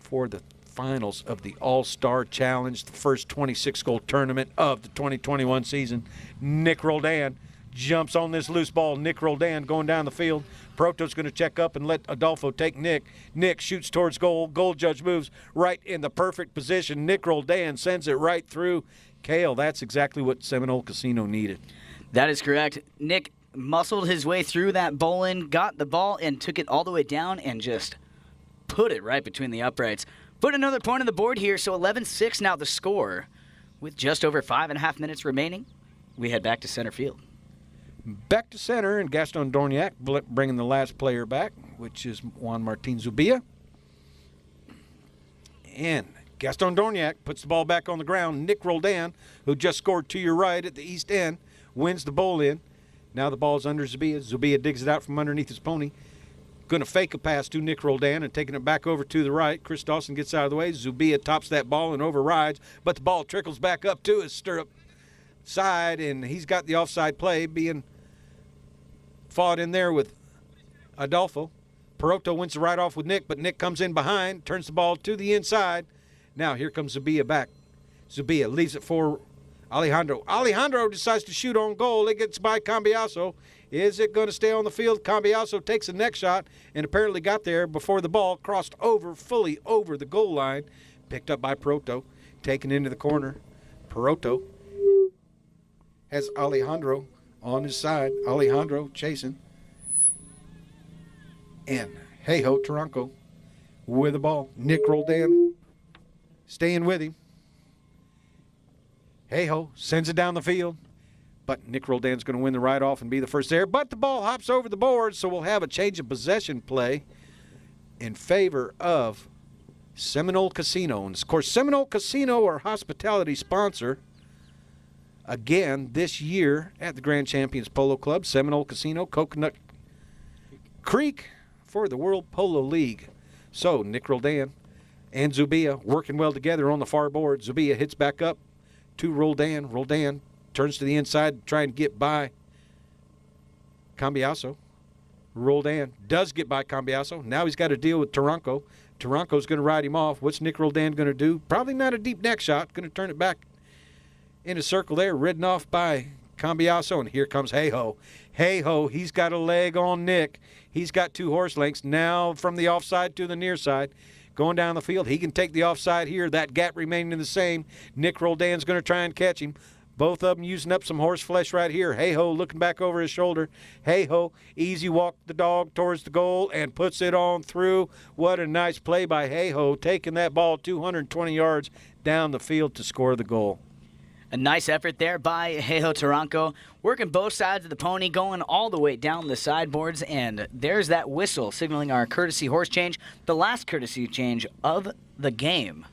for the finals of the All-Star Challenge, the first 26-goal tournament of the 2021 season. Nick Roldan jumps on this loose ball. Nick Roldan going down the field. Proto's going to check up and let Adolfo take Nick. Nick shoots towards goal. Goal judge moves right in the perfect position. Nick Roldan sends it right through. Kale, that's exactly what Seminole Casino needed. That is correct. Nick muscled his way through that bowl-in, got the ball, and took it all the way down and just put it right between the uprights. Put another point on the board here, so 11-6 now the score. With just over 5.5 minutes remaining, we head back to center field. Back to center, and Gaston Dorniac bringing the last player back, which is Juan Martin Zubia. And Gaston Dorniac puts the ball back on the ground. Nick Roldan, who just scored to your right at the east end, wins the bowl-in. Now the ball's under Zubia. Zubia digs it out from underneath his pony. Going to fake a pass to Nick Roldan and taking it back over to the right. Chris Dawson gets out of the way. Zubia tops that ball and overrides, but the ball trickles back up to his stirrup side, and he's got the offside play being fought in there with Adolfo. Peroto wins the right off with Nick, but Nick comes in behind, turns the ball to the inside. Now here comes Zubia back. Zubia leaves it for Alejandro. Alejandro decides to shoot on goal. It gets by Cambiaso. Is it going to stay on the field? Cambiaso takes the next shot and apparently got there before the ball crossed fully over the goal line. Picked up by Peroto, taken into the corner. Peroto has Alejandro on his side. Alejandro chasing. And hey-ho, Taranco with the ball. Nick Roldan staying with him. Hey-ho sends it down the field. But Nick Roldan's going to win the right-off and be the first there. But the ball hops over the board, so we'll have a change of possession play in favor of Seminole Casino. And, of course, Seminole Casino, our hospitality sponsor, again this year at the Grand Champions Polo Club, Seminole Casino, Coconut Creek for the World Polo League. So Nick Roldan and Zubia working well together on the far board. Zubia hits back up to Roldan. Roldan turns to the inside, trying to get by Cambiaso. Roldan does get by Cambiaso. Now he's got to deal with Taranco. Taranco's going to ride him off. What's Nick Roldan going to do? Probably not a deep neck shot. Going to turn it back in a circle there, ridden off by Cambiaso. And here comes Hey-Ho. Hey-Ho, he's got a leg on Nick. He's got 2 horse lengths. Now from the offside to the near side. Going down the field. He can take the offside here. That gap remaining the same. Nick Roldan's going to try and catch him. Both of them using up some horse flesh right here. Hey-Ho looking back over his shoulder. Hey-Ho, easy walk the dog towards the goal and puts it on through. What a nice play by Hey-Ho, taking that ball 220 yards down the field to score the goal. A nice effort there by Hey-Ho Taranco, working both sides of the pony, going all the way down the sideboards, and there's that whistle signaling our courtesy horse change, the last courtesy change of the game.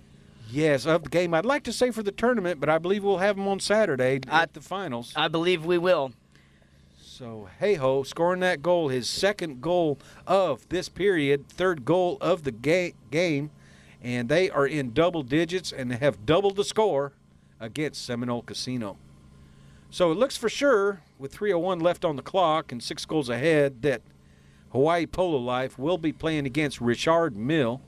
Yes, of the game. I'd like to say for the tournament, but I believe we'll have them on Saturday at the finals. I believe we will. So, Hey-Ho scoring that goal, his second goal of this period, third goal of the game, and they are in double digits and have doubled the score against Seminole Casino. So it looks for sure, with 3:01 left on the clock and 6 goals ahead, that Hawaii Polo Life will be playing against Richard Mill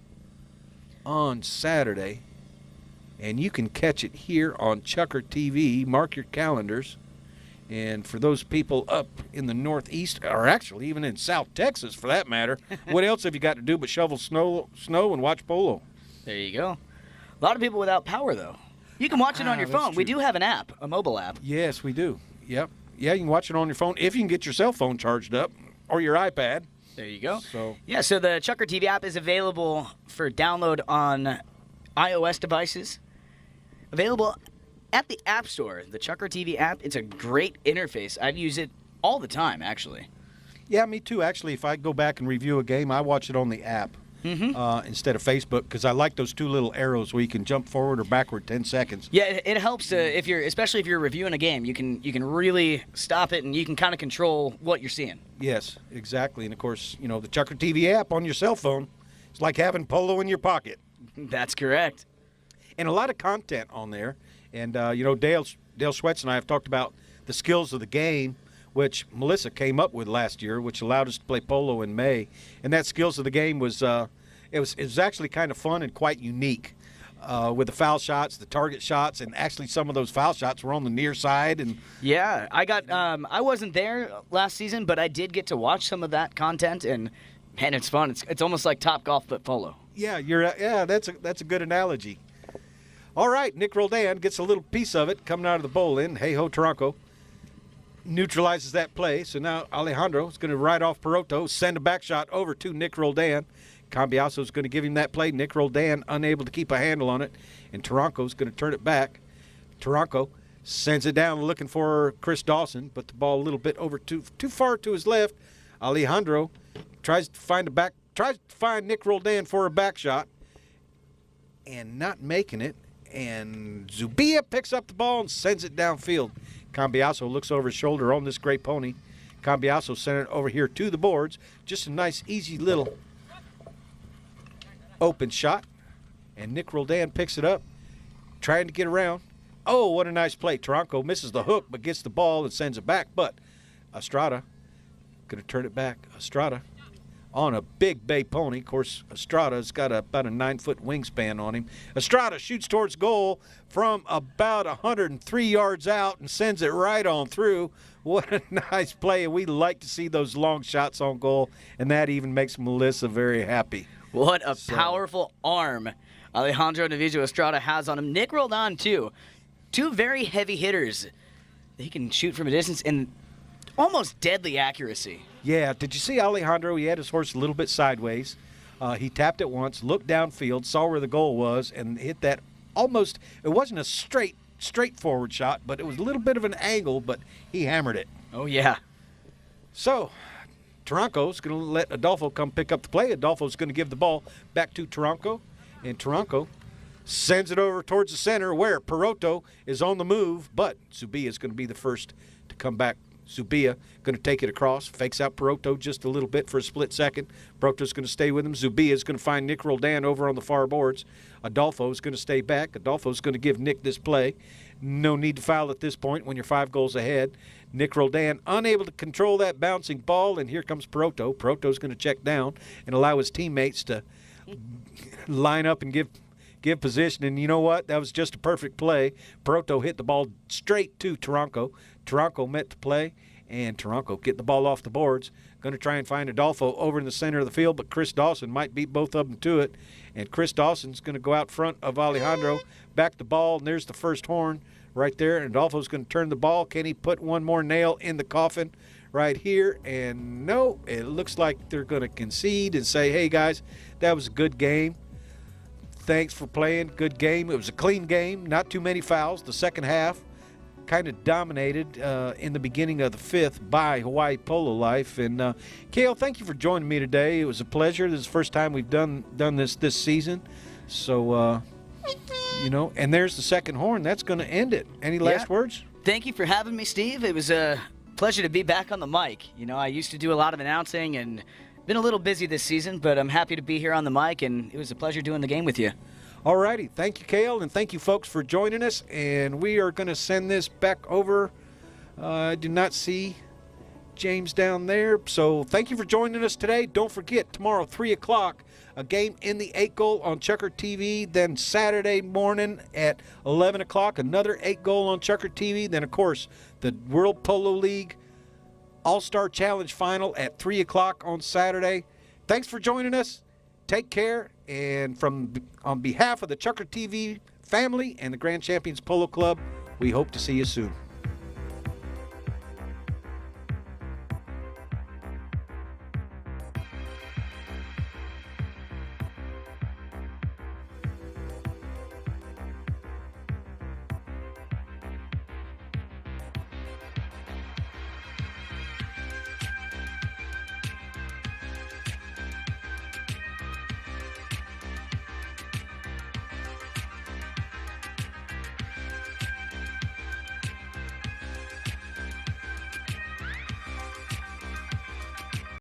on Saturday. And you can catch it here on Chucker TV. Mark your calendars. And for those people up in the Northeast, or actually even in South Texas for that matter, what else have you got to do but shovel snow and watch polo? There you go. A lot of people without power, though. You can watch it on your phone. True. We do have an app, a mobile app. Yes, we do. Yep. Yeah, you can watch it on your phone if you can get your cell phone charged up or your iPad. There you go. So the Chucker TV app is available for download on iOS devices. Available at the App Store. The Chucker TV app, it's a great interface. I'd use it all the time, actually. Yeah, me too. Actually, if I go back and review a game, I watch it on the app instead of Facebook because I like those 2 little arrows where you can jump forward or backward 10 seconds. Yeah, it helps especially if you're reviewing a game. You can really stop it and you can kind of control what you're seeing. Yes, exactly. And of course, the Chucker TV app on your cell phone, it's like having polo in your pocket. That's correct. And a lot of content on there. And, Dale Schwetz and I have talked about the skills of the game, which Melissa came up with last year, which allowed us to play polo in May. And that skills of the game was it was actually kind of fun and quite unique with the foul shots, the target shots, and actually some of those foul shots were on the near side. And yeah, I wasn't there last season, but I did get to watch some of that content, and man, it's fun. It's almost like Top Golf but polo. Yeah, that's a good analogy. All right, Nick Roldan gets a little piece of it coming out of the bowl in. Hey-ho, Taranco neutralizes that play. So now Alejandro is going to ride off Peroto, send a back shot over to Nick Roldan. Cambiaso is going to give him that play. Nick Roldan unable to keep a handle on it, and Taranco is going to turn it back. Taranco sends it down looking for Chris Dawson, but the ball a little bit over too far to his left. Alejandro tries to find Nick Roldan for a back shot and not making it. And Zubia picks up the ball and sends it downfield. Cambiaso looks over his shoulder on this great pony. Cambiaso sent it over here to the boards. Just a nice, easy little open shot. And Nick Roldan picks it up, trying to get around. Oh, what a nice play. Taranco misses the hook but gets the ball and sends it back. But Estrada going to turn it back. Estrada on a big bay pony. Of course, Estrada's got about a 9-foot wingspan on him. Estrada shoots towards goal from about 103 yards out and sends it right on through. What a nice play. We like to see those long shots on goal, and that even makes Melissa very happy. What a powerful arm Alejandro Navijo Estrada has on him. Nick Roldan, too. Two very heavy hitters. He can shoot from a distance and almost deadly accuracy. Yeah, did you see Alejandro? He had his horse a little bit sideways. He tapped it once, looked downfield, saw where the goal was, and hit that almost, it wasn't a straightforward shot, but it was a little bit of an angle, but he hammered it. Oh, yeah. So, Taranco's going to let Adolfo come pick up the play. Adolfo's going to give the ball back to Taranco, and Taranco sends it over towards the center where Peroto is on the move, but Zubia is going to be the first to come back. Zubia going to take it across, fakes out Peroto just a little bit for a split second. Peroto's going to stay with him. Zubia is going to find Nick Roldan over on the far boards. Adolfo is going to stay back. Adolfo's going to give Nick this play. No need to foul at this point when you're 5 goals ahead. Nick Roldan unable to control that bouncing ball, and here comes Peroto. Peroto's going to check down and allow his teammates to line up and give position, and you know what? That was just a perfect play. Peroto hit the ball straight to Taranco. Taranco met the play, and Taranco get the ball off the boards. Going to try and find Adolfo over in the center of the field, but Chris Dawson might beat both of them to it, and Chris Dawson's going to go out front of Alejandro, back the ball, and there's the first horn right there, and Adolfo's going to turn the ball. Can he put one more nail in the coffin right here? And no, it looks like they're going to concede and say, hey, guys, that was a good game. Thanks for playing. Good game. It was a clean game. Not too many fouls. The second half kind of dominated in the beginning of the 5th by Hawaii Polo Life. And Cale, thank you for joining me today. It was a pleasure. This is the first time we've done this season. So, and there's the second horn. That's going to end it. Any last words? Thank you for having me, Steve. It was a pleasure to be back on the mic. I used to do a lot of announcing and been a little busy this season, but I'm happy to be here on the mic, and it was a pleasure doing the game with you. All righty. Thank you, Cale, and thank you, folks, for joining us. And we are going to send this back over. I do not see James down there. So thank you for joining us today. Don't forget, tomorrow, 3 o'clock, a game in the 8-goal on Checker TV. Then Saturday morning at 11 o'clock, another 8-goal on Checker TV. Then, of course, the World Polo League All-Star Challenge Final at 3 o'clock on Saturday. Thanks for joining us. Take care. And on behalf of the Checker TV family and the Grand Champions Polo Club, we hope to see you soon.